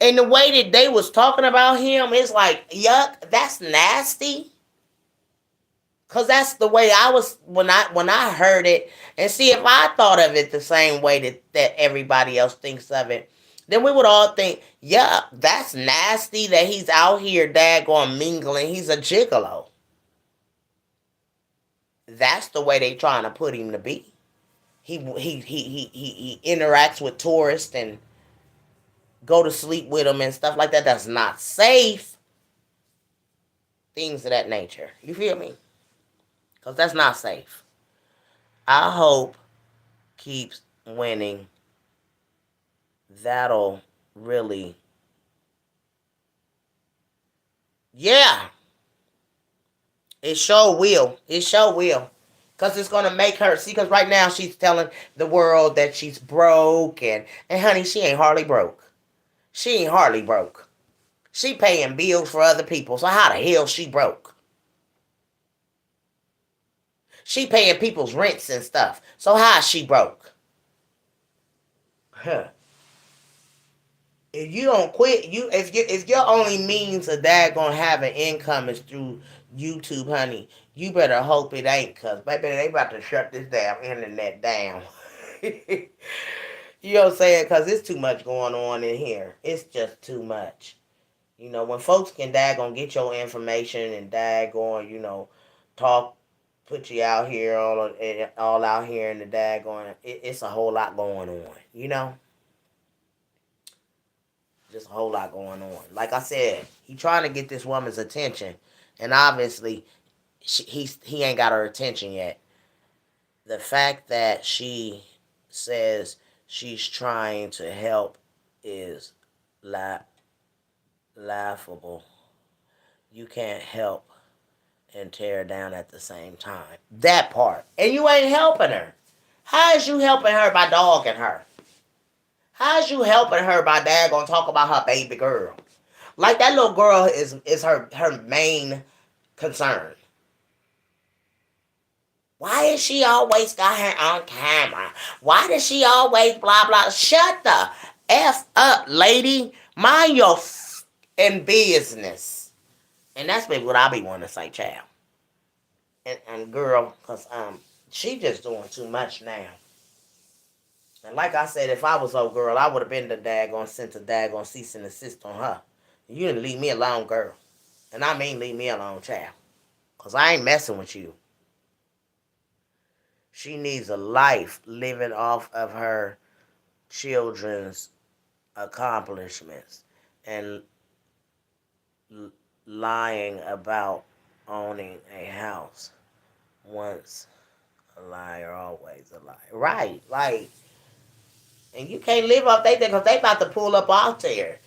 and the way that they was talking about him is like, yuck, that's nasty. Cause that's the way I was when I heard it. And see, if I thought of it the same way that everybody else thinks of it, then we would all think, yeah, that's nasty that he's out here daggone mingling. He's a gigolo. That's the way they trying to put him to be. He interacts with tourists and go to sleep with them and stuff like that. That's not safe. Things of that nature. You feel me? Because that's not safe. I hope keeps winning. That'll really, yeah, it sure will. It sure will. Because it's going to make her, see, because right now she's telling the world that she's broke. And honey, she ain't hardly broke. She ain't hardly broke. She paying bills for other people. So how the hell she broke? She paying people's rents and stuff. So how is she broke? Huh. If you don't quit, if your only means of that gonna have an income is through YouTube, honey, you better hope it ain't, cause baby, they about to shut this damn internet down. You know what I'm saying? Cause it's too much going on in here. It's just too much. You know, when folks can daggone get your information and daggone, talk, put you out here all out here in the daggone, it's a whole lot going on. Just a whole lot going on. Like I said, he trying to get this woman's attention, and obviously, he ain't got her attention yet. The fact that she says she's trying to help is laughable. You can't help and tear down at the same time. That part. And you ain't helping her. How is you helping her by dogging her? How is you helping her by dad gonna talk about her baby girl? Like that little girl is her main concern. Why is she always got her on camera? Why does she always blah blah? Shut the F up, lady. Mind your in business. And that's maybe what I be wanting to say, child. And girl, cause she just doing too much now. And like I said, if I was old girl, I would have been the daggone sent a daggone cease and desist on her. You didn't leave me alone, girl. And I mean leave me alone, child. Cause I ain't messing with you. She needs a life living off of her children's accomplishments and lying about owning a house. Once a liar, always a liar. Right, like, and you can't live off they because they about to pull up out there.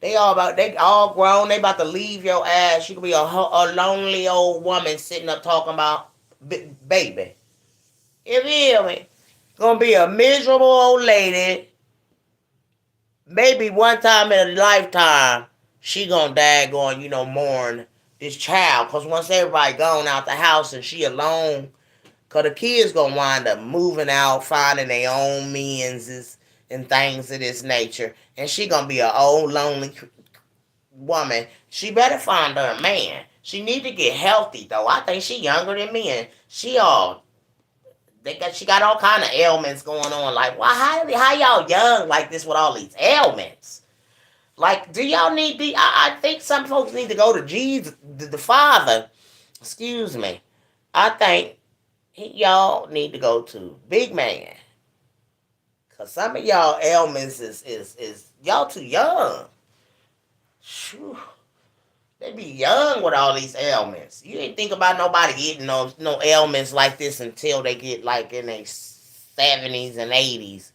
They all grown. They about to leave your ass. You could be a lonely old woman sitting up talking about baby. You feel me? Gonna be a miserable old lady. Maybe one time in a lifetime, she gonna daggone, mourn this child. Cause once everybody gone out the house and she alone, cause the kids gonna wind up moving out, finding their own means and things of this nature. And she gonna be an old lonely woman. She better find her a man. She need to get healthy though. I think she younger than me, and she got all kind of ailments going on. Like, why? How y'all young like this with all these ailments? Like, do y'all need the? I think some folks need to go to Jesus, the Father. Excuse me. I think y'all need to go to Big Man, cause some of y'all ailments is y'all too young. Whew. They be young with all these ailments. You ain't think about nobody getting no ailments like this until they get like in their 70s and 80s,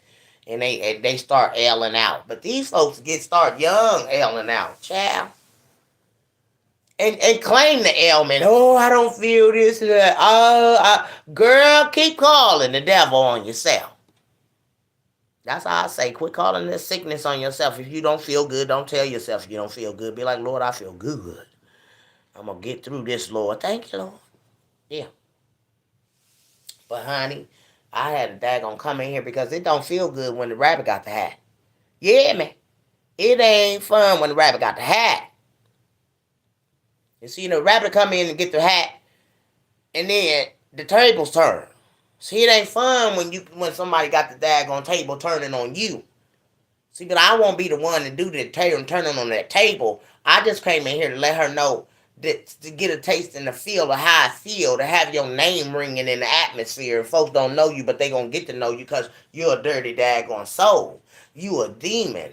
and they start ailing out. But these folks start young ailing out, child. and claim the ailment. Oh, I don't feel this and that. Girl, keep calling the devil on yourself. That's how I say, quit calling this sickness on yourself. If you don't feel good, don't tell yourself you don't feel good. Be like, Lord, I feel good. I'm going to get through this, Lord. Thank you, Lord. Yeah. But, honey, I had a daggone come in here because it don't feel good when the rabbit got the hat. Yeah, man. It ain't fun when the rabbit got the hat. You see, the rabbit come in and get the hat, and then the tables turn. See, it ain't fun when somebody got the daggone table turning on you. See, but I won't be the one to do the turning on that table. I just came in here to let her know that to get a taste and a feel of how I feel, to have your name ringing in the atmosphere. And folks don't know you, but they gonna get to know you because you're a dirty daggone soul. You a demon.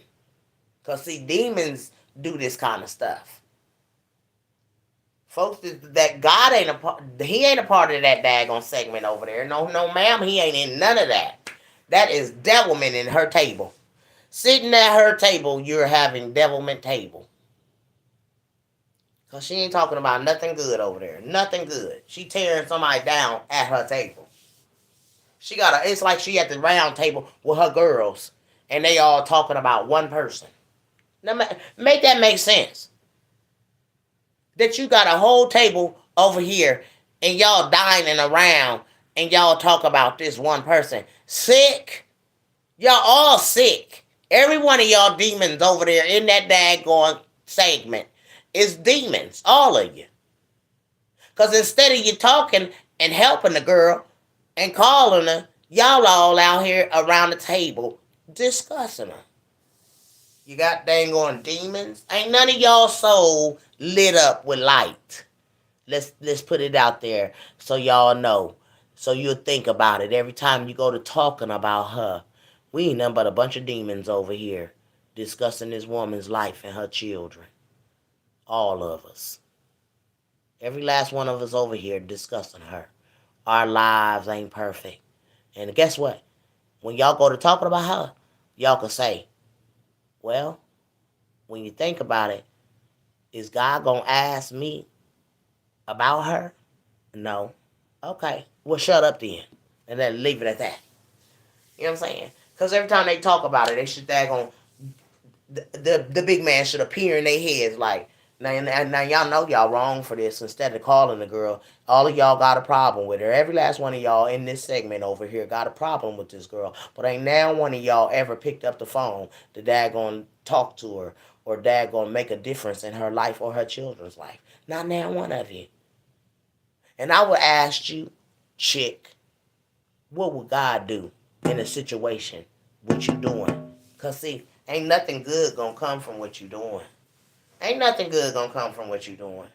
Because, see, demons do this kind of stuff. Folks, that God ain't a part, he ain't a part of that daggone segment over there. No, no, ma'am, he ain't in none of that. That is devilment in her table. Sitting at her table, you're having devilment table. Because she ain't talking about nothing good over there. Nothing good. She tearing somebody down at her table. It's like she at the round table with her girls. And they all talking about one person. Now, make that make sense. That you got a whole table over here and y'all dining around and y'all talk about this one person. Sick. Y'all all sick. Every one of y'all demons over there in that daggone segment is demons. All of you. Because instead of you talking and helping the girl and calling her, y'all all out here around the table discussing her. You got dang on demons. Ain't none of y'all soul lit up with light. Let's put it out there so y'all know. So you'll think about it every time you go to talking about her. We ain't nothing but a bunch of demons over here discussing this woman's life and her children. All of us. Every last one of us over here discussing her. Our lives ain't perfect. And guess what? When y'all go to talking about her, y'all can say, well, when you think about it, is God going to ask me about her? No. Okay. Well, shut up then. And then leave it at that. You know what I'm saying? Because every time they talk about it, they should daggone the big man should appear in their heads like, now y'all know y'all wrong for this. Instead of calling the girl, all of y'all got a problem with her. Every last one of y'all in this segment over here got a problem with this girl. But ain't now one of y'all ever picked up the phone to daggone talk to her or daggone make a difference in her life or her children's life. Not now one of you. And I would ask you, chick, what would God do in a situation what you doing? Because, see, ain't nothing good going to come from what you doing. Ain't nothing good going to come from what you doing.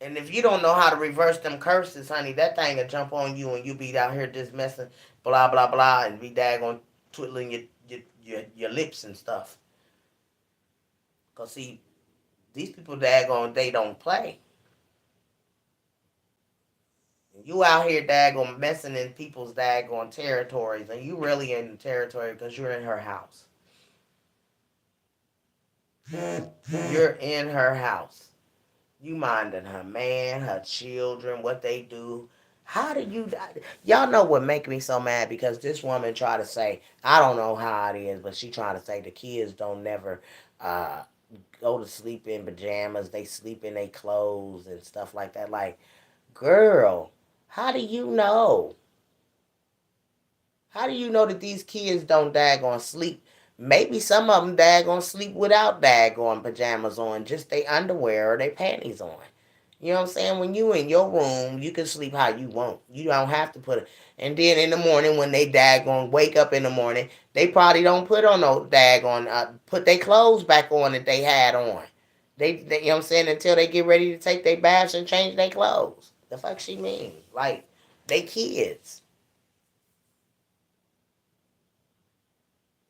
And if you don't know how to reverse them curses, honey, that thing will jump on you and you be out here just messing, blah, blah, blah, and be daggone twiddling your lips and stuff. Because, see, these people daggone, they don't play. You out here daggone messing in people's daggone territories, and you really in the territory because you're in her house. You're in her house. You minding her man, her children, what they do. How do you... Y'all know what make me so mad? Because this woman try to say, I don't know how it is, but she trying to say the kids don't never go to sleep in pajamas. They sleep in their clothes and stuff like that. Like, girl, how do you know? How do you know that these kids don't daggone sleep? Maybe some of them daggone sleep without daggone pajamas on, just their underwear or their panties on. You know what I'm saying? When you in your room, you can sleep how you want. You don't have to put it. And then in the morning, when they daggone wake up in the morning, they probably don't put on no daggone, put their clothes back on that they had on. You know what I'm saying? Until they get ready to take their baths and change their clothes. The fuck she mean? Like, they kids.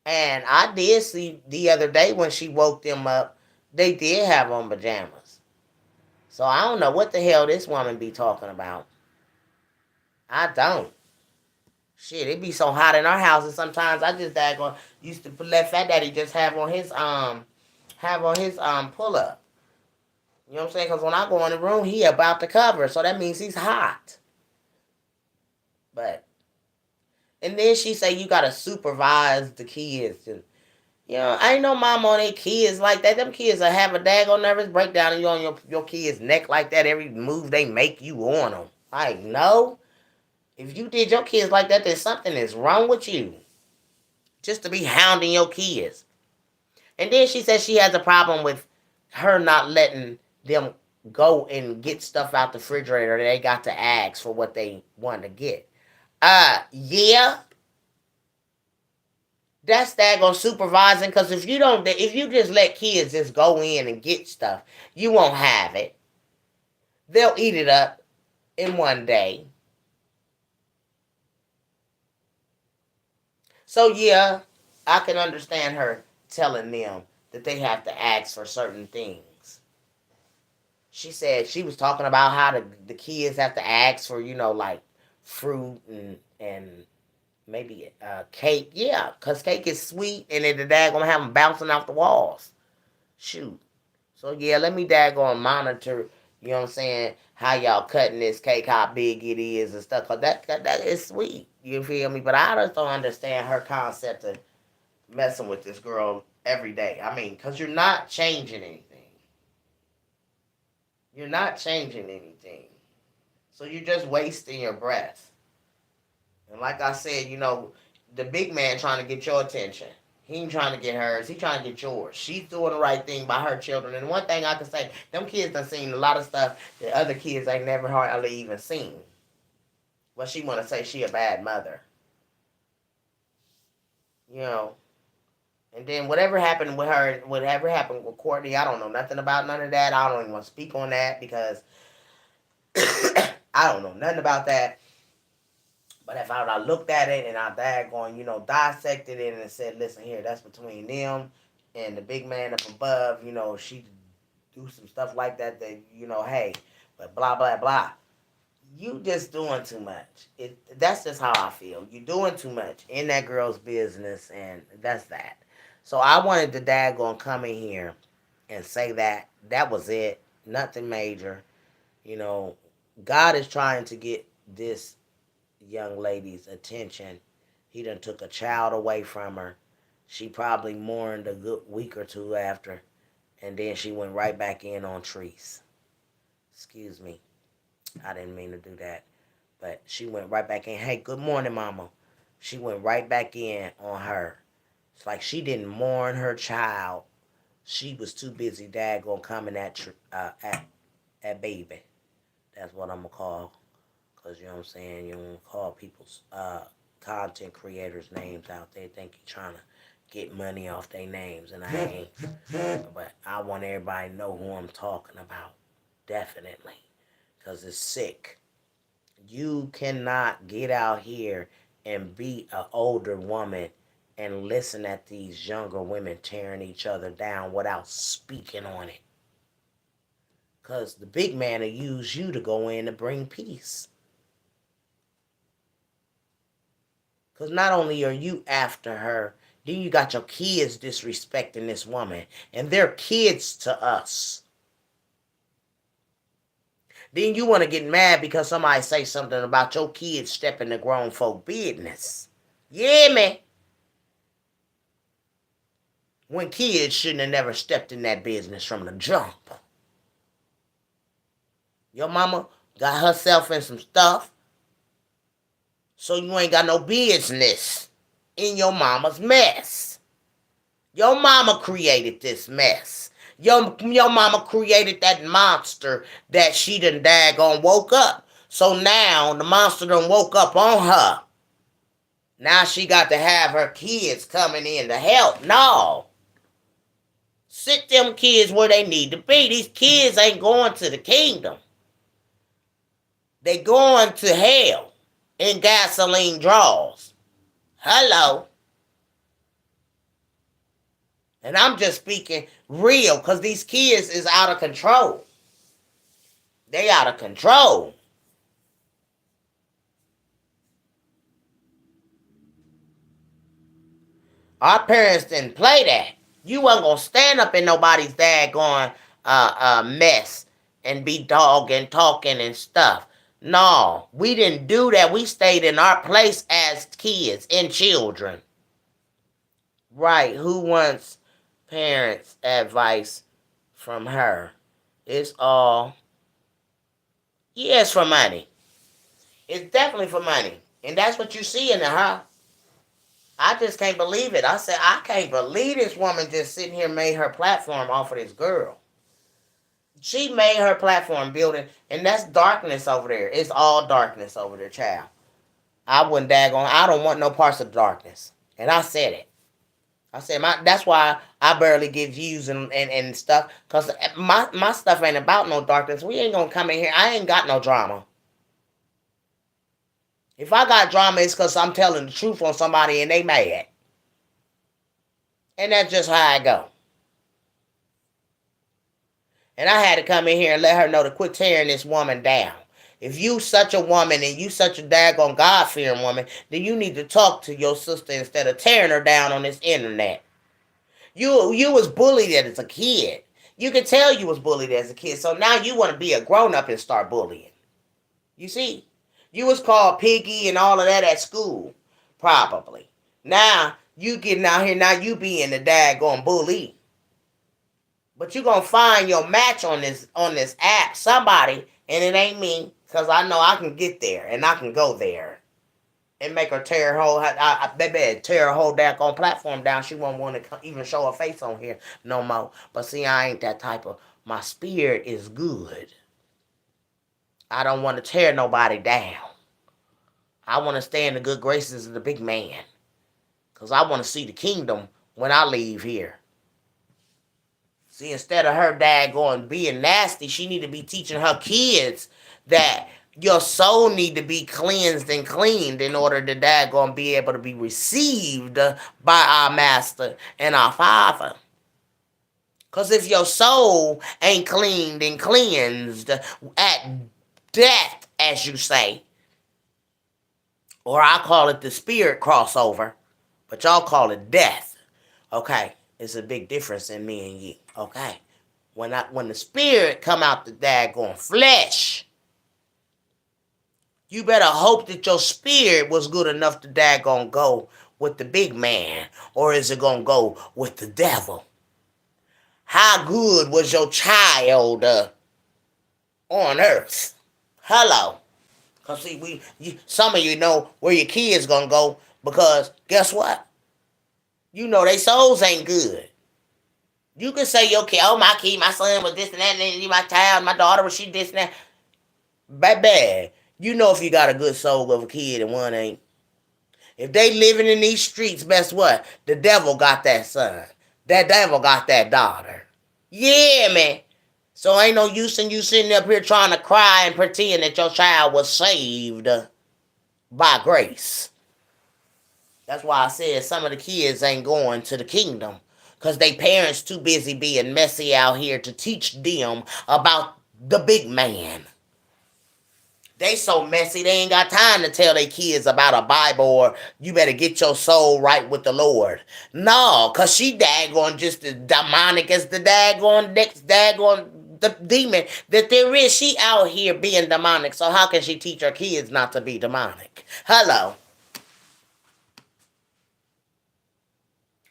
And I did see the other day when she woke them up, they did have on pajamas. So I don't know what the hell this woman be talking about. I don't. Shit, it be so hot in our house, and sometimes I just daggone used to let Fat Daddy just have on his have on his pull up. You know what I'm saying? Because when I go in the room, he about to cover, so that means he's hot. But and then she say you gotta supervise the kids. And you know, I ain't no mom on their kids like that. Them kids will have a daggone nervous breakdown and you on your kid's neck like that. Every move they make, you on them. Like, no. If you did your kids like that, then something is wrong with you. Just to be hounding your kids. And then she says she has a problem with her not letting them go and get stuff out the refrigerator. They got to ask for what they want to get. Yeah, that's daggone supervising. Because if you just let kids just go in and get stuff, you won't have it. They'll eat it up in one day. So yeah, I can understand her telling them that they have to ask for certain things. She said she was talking about how the kids have to ask for, like fruit and maybe cake. Yeah, because cake is sweet and then the dad gonna have them bouncing off the walls. Shoot. So yeah, let me daggone monitor, you know what I'm saying, how y'all cutting this cake, how big it is and stuff. Cause that is sweet. You feel me? But I just don't understand her concept of messing with this girl every day. I mean, cause you're not changing anything. You're not changing anything. So you're just wasting your breath. And like I said, the big man trying to get your attention. He ain't trying to get hers. He trying to get yours. She's doing the right thing by her children. And one thing I can say, them kids done seen a lot of stuff that other kids ain't never hardly even seen. Well, she want to say she a bad mother. You know. And then whatever happened with her, whatever happened with Courtney, I don't know nothing about none of that. I don't even want to speak on that because I don't know nothing about that. But if I looked at it and I daggone, dissected it and said, listen here, that's between them and the big man up above, she do some stuff like that, hey, but blah, blah, blah. You just doing too much. That's just how I feel. You doing too much in that girl's business, and that's that. So I wanted to daggone come in here and say that. That was it. Nothing major. You know, God is trying to get this young lady's attention. He done took a child away from her. She probably mourned a good week or two after, and then she went right back in on Trese. Excuse me. I didn't mean to do that. But she went right back in. Hey, good morning, mama. She went right back in on her. It's like she didn't mourn her child. She was too busy daggone coming at baby. That's what I'm going to call. Because, you know what I'm saying, you don't call people's content creators' names out. They think you're trying to get money off their names, and I ain't. But I want everybody to know who I'm talking about. Definitely. Because it's sick. You cannot get out here and be an older woman and listen at these younger women tearing each other down without speaking on it. Because the big man will use you to go in and bring peace. Because not only are you after her, then you got your kids disrespecting this woman. And they're kids to us. Then you want to get mad because somebody say something about your kids stepping the grown folk business. Yeah, man. When kids shouldn't have never stepped in that business from the jump. Your mama got herself in some stuff, so you ain't got no business in your mama's mess. Your mama created this mess. Your mama created that monster that she done daggone woke up. So now the monster done woke up on her. Now she got to have her kids coming in to help. No. Sit them kids where they need to be. These kids ain't going to the kingdom. They going to hell in gasoline draws. Hello. And I'm just speaking real because these kids is out of control. They out of control. Our parents didn't play that. You wasn't gonna stand up in nobody's daggone mess and be dogging, talking and stuff. No, we didn't do that. We stayed in our place as kids and children. Right. Who wants parents' advice from her? It's all, yeah, it's for money. It's definitely for money. And that's what you see in the house. I just can't believe it. I said, I can't believe this woman just sitting here made her platform off of this girl. She made her platform building, and that's darkness over there. It's all darkness over there, child. I wouldn't daggone. I don't want no parts of darkness. And I said it. I said that's why I barely give views and stuff. Because my stuff ain't about no darkness. We ain't going to come in here. I ain't got no drama. If I got drama, it's because I'm telling the truth on somebody and they mad. And that's just how I go. And I had to come in here and let her know to quit tearing this woman down. If you such a woman and you such a daggone God-fearing woman, then you need to talk to your sister instead of tearing her down on this internet. You was bullied as a kid. You can tell you was bullied as a kid. So now you want to be a grown-up and start bullying. You see? You was called piggy and all of that at school. Probably. Now, you getting out here, now you being the daggone bully. But you gonna find your match on this app, somebody, and it ain't me, because I know I can get there and I can go there and make her tear her whole, baby, tear her whole daggone platform down. She won't want to even show her face on here no more. But see, I ain't that type of, my spirit is good. I don't want to tear nobody down. I want to stay in the good graces of the big man. Because I want to see the kingdom when I leave here. See, instead of her dad going being nasty, she need to be teaching her kids that your soul need to be cleansed and cleaned in order to dad going to be able to be received by our master and our father. Because if your soul ain't cleaned and cleansed at death, as you say, or I call it the spirit crossover, but y'all call it death, okay? It's a big difference in me and you, okay? When the spirit come out the daggone flesh, you better hope that your spirit was good enough to daggone go with the big man, or is it gonna go with the devil? How good was your child on earth? Hello. Because see, some of you know where your kids gonna go, because guess what? You know they souls ain't good. You can say your kid, oh my kid, my son was this and that, and my child, my daughter was she this and that. Baby, you know if you got a good soul of a kid and one ain't. If they living in these streets, guess what? The devil got that son. That devil got that daughter. Yeah, man. So ain't no use in you sitting up here trying to cry and pretend that your child was saved by grace. That's why I said some of the kids ain't going to the kingdom. Because they parents too busy being messy out here to teach them about the big man. They so messy, they ain't got time to tell their kids about a Bible or you better get your soul right with the Lord. No, because she daggone just as demonic as the daggone next daggone the demon that there is. She out here being demonic. So how can she teach her kids not to be demonic? Hello.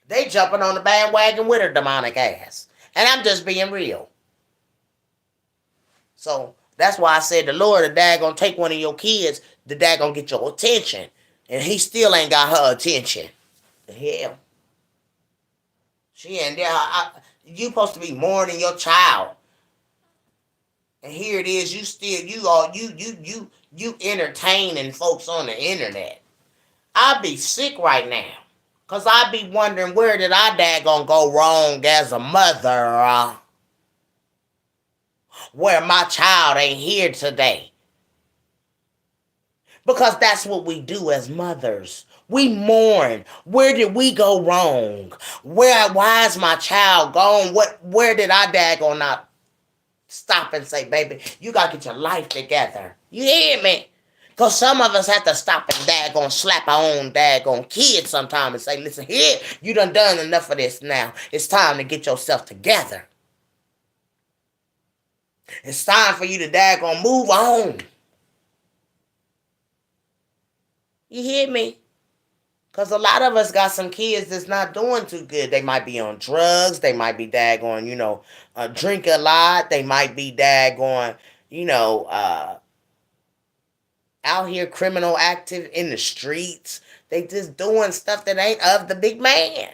They jumping on the bandwagon with her demonic ass. And I'm just being real. So that's why I said the Lord, the dad gonna take one of your kids, the dad gonna get your attention. And he still ain't got her attention. The hell. She ain't there. You supposed to be mourning your child. And here it is, you still, you entertaining folks on the internet. I'd be sick right now. Because I'd be wondering where did our dad gonna go wrong as a mother, where my child ain't here today. Because that's what we do as mothers. We mourn. Where did we go wrong? Why is my child gone? Where did our dad go not stop and say, baby, you gotta get your life together? You hear me? Because some of us have to stop and daggone slap our own daggone kids sometime and say, listen, here, you done enough of this now. It's time to get yourself together. It's time for you to daggone move on. You hear me? Because a lot of us got some kids that's not doing too good. They might be on drugs. They might be daggone, drink a lot. They might be daggone, out here criminal active in the streets. They just doing stuff that ain't of the big man.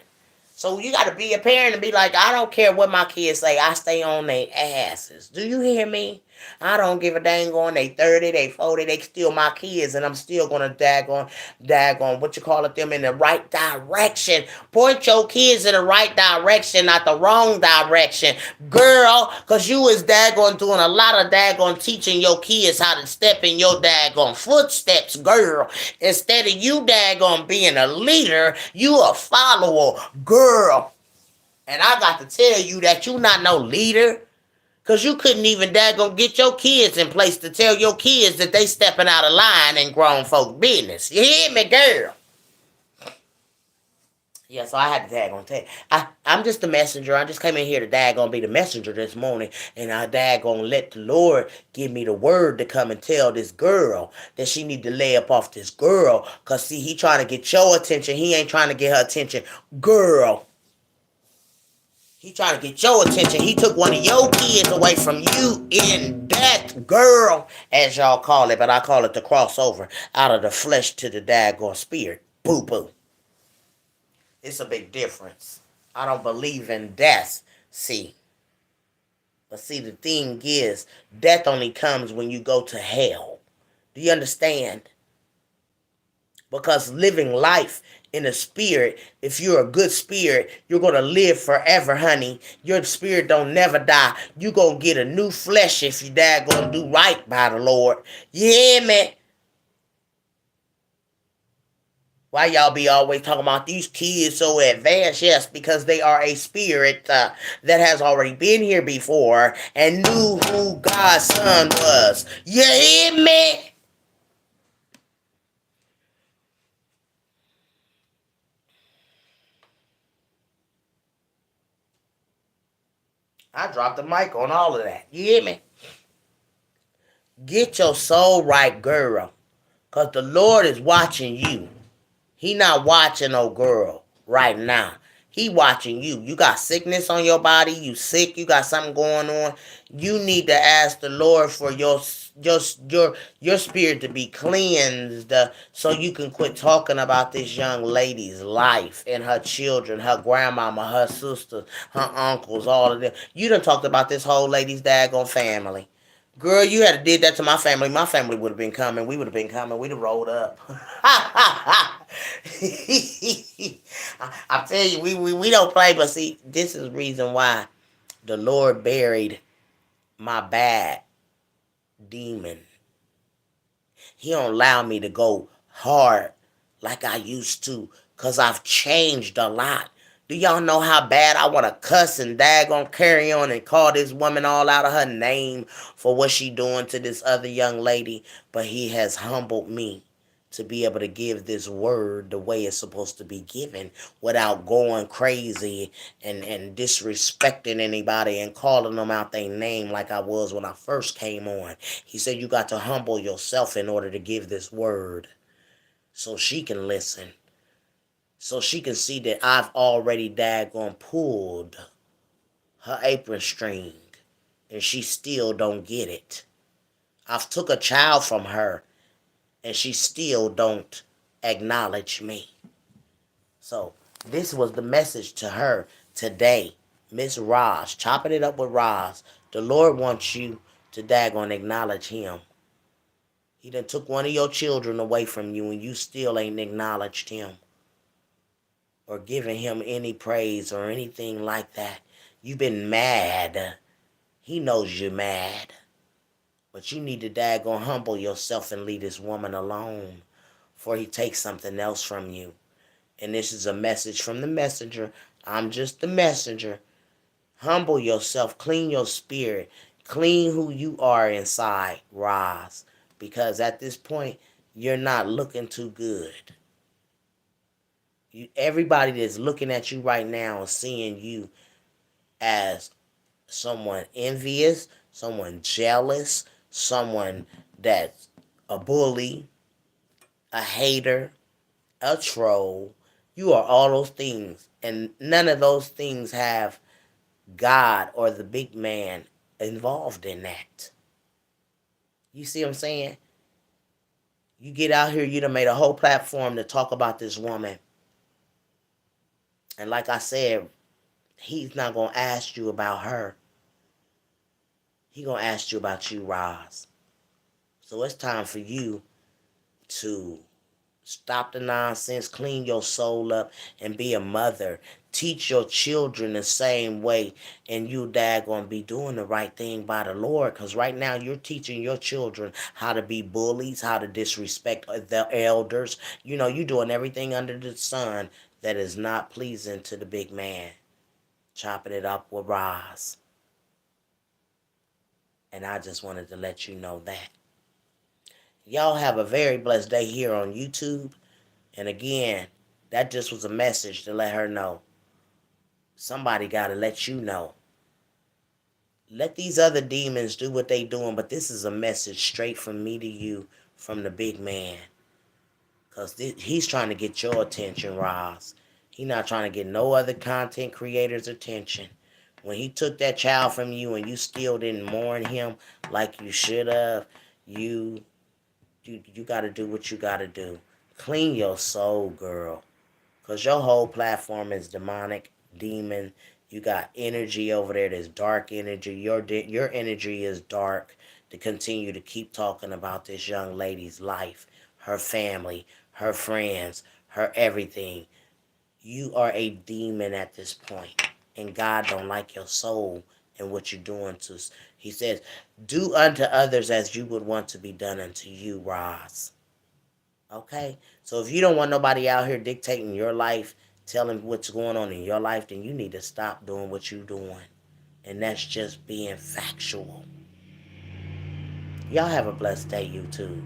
So you got to be a parent and be like, I don't care what my kids say. I stay on their asses. Do you hear me? I don't give a dang on. They 30, they 40, they still my kids. And I'm still going to daggone, what you call it, them in the right direction. Point your kids in the right direction, not the wrong direction. Girl, because you is daggone doing a lot of daggone teaching your kids how to step in your daggone footsteps, girl. Instead of you daggone being a leader, you a follower, girl. And I got to tell you that you not no leader. Because you couldn't even daggone get your kids in place to tell your kids that they stepping out of line in grown folk business. You hear me, girl? Yeah, so I had to daggone tell you. I'm just the messenger. I just came in here to daggone be the messenger this morning. And I daggone let the Lord give me the word to come and tell this girl that she need to lay up off this girl. Because, see, he trying to get your attention. He ain't trying to get her attention. Girl. He trying to get your attention. He took one of your kids away from you in that, girl, as y'all call it. But I call it the crossover. Out of the flesh to the daggone spirit. Boo-boo. It's a big difference. I don't believe in death, see. But see, the thing is, death only comes when you go to hell. Do you understand? Because living life in a spirit, if you're a good spirit, you're going to live forever, honey. Your spirit don't never die. You going to get a new flesh if you daggone do right by the Lord. You hear me? Why y'all be always talking about these kids so advanced? Yes, because they are a spirit that has already been here before and knew who God's son was. You hear me? I dropped the mic on all of that. You hear me? Get your soul right, girl. Because the Lord is watching you. He not watching no girl right now. He watching you. You got sickness on your body. You sick. You got something going on. You need to ask the Lord for your spirit to be cleansed, so you can quit talking about this young lady's life and her children, her grandmama, her sisters, her uncles, all of them. You done talked about this whole lady's daggone family. Girl, you had to did that to my family. My family would have been coming. We would have been coming. We'd have rolled up. I tell you, we don't play, but see, this is the reason why the Lord buried my bad demon. He don't allow me to go hard like I used to, because I've changed a lot. Do y'all know how bad I want to cuss and daggone carry on and call this woman all out of her name for what she doing to this other young lady? But he has humbled me to be able to give this word the way it's supposed to be given without going crazy and disrespecting anybody and calling them out their name like I was when I first came on. He said you got to humble yourself in order to give this word so she can listen. So she can see that I've already daggone pulled her apron string and she still don't get it. I've took a child from her and she still don't acknowledge me. So this was the message to her today. Miss Roz, chopping it up with Roz. The Lord wants you to daggone acknowledge him. He done took one of your children away from you and you still ain't acknowledged him or giving him any praise or anything like that. You've been mad. He knows you're mad. But you need to daggone humble yourself and leave this woman alone before he takes something else from you. And this is a message from the messenger. I'm just the messenger. Humble yourself. Clean your spirit. Clean who you are inside, Roz. Because at this point, you're not looking too good. Everybody that's looking at you right now is seeing you as someone envious, someone jealous, someone that's a bully, a hater, a troll. You are all those things, and none of those things have God or the big man involved in that. You see what I'm saying? You get out here, you done made a whole platform to talk about this woman. And like I said, he's not going to ask you about her. He going to ask you about you, Roz. So it's time for you to stop the nonsense, clean your soul up, and be a mother. Teach your children the same way, and you daggone be doing the right thing by the Lord. Because right now you're teaching your children how to be bullies, how to disrespect the elders. You know, you're doing everything under the sun that is not pleasing to the big man. Chopping it up with Roz. And I just wanted to let you know that. Y'all have a very blessed day here on YouTube. And again, that just was a message to let her know. Somebody got to let you know. Let these other demons do what they doing, but this is a message straight from me to you, from the big man. Because he's trying to get your attention, Roz. He not trying to get no other content creator's attention. When he took that child from you and you still didn't mourn him like you should have, you got to do what you got to do. Clean your soul, girl. Because your whole platform is demonic, demon. You got energy over there that's dark energy. Your energy is dark to continue to keep talking about this young lady's life, her family, her friends, her everything. You are a demon at this point. And God don't like your soul and what you're doing to. He says, do unto others as you would want to be done unto you, Roz. Okay? So if you don't want nobody out here dictating your life, telling what's going on in your life, then you need to stop doing what you're doing. And that's just being factual. Y'all have a blessed day, YouTube.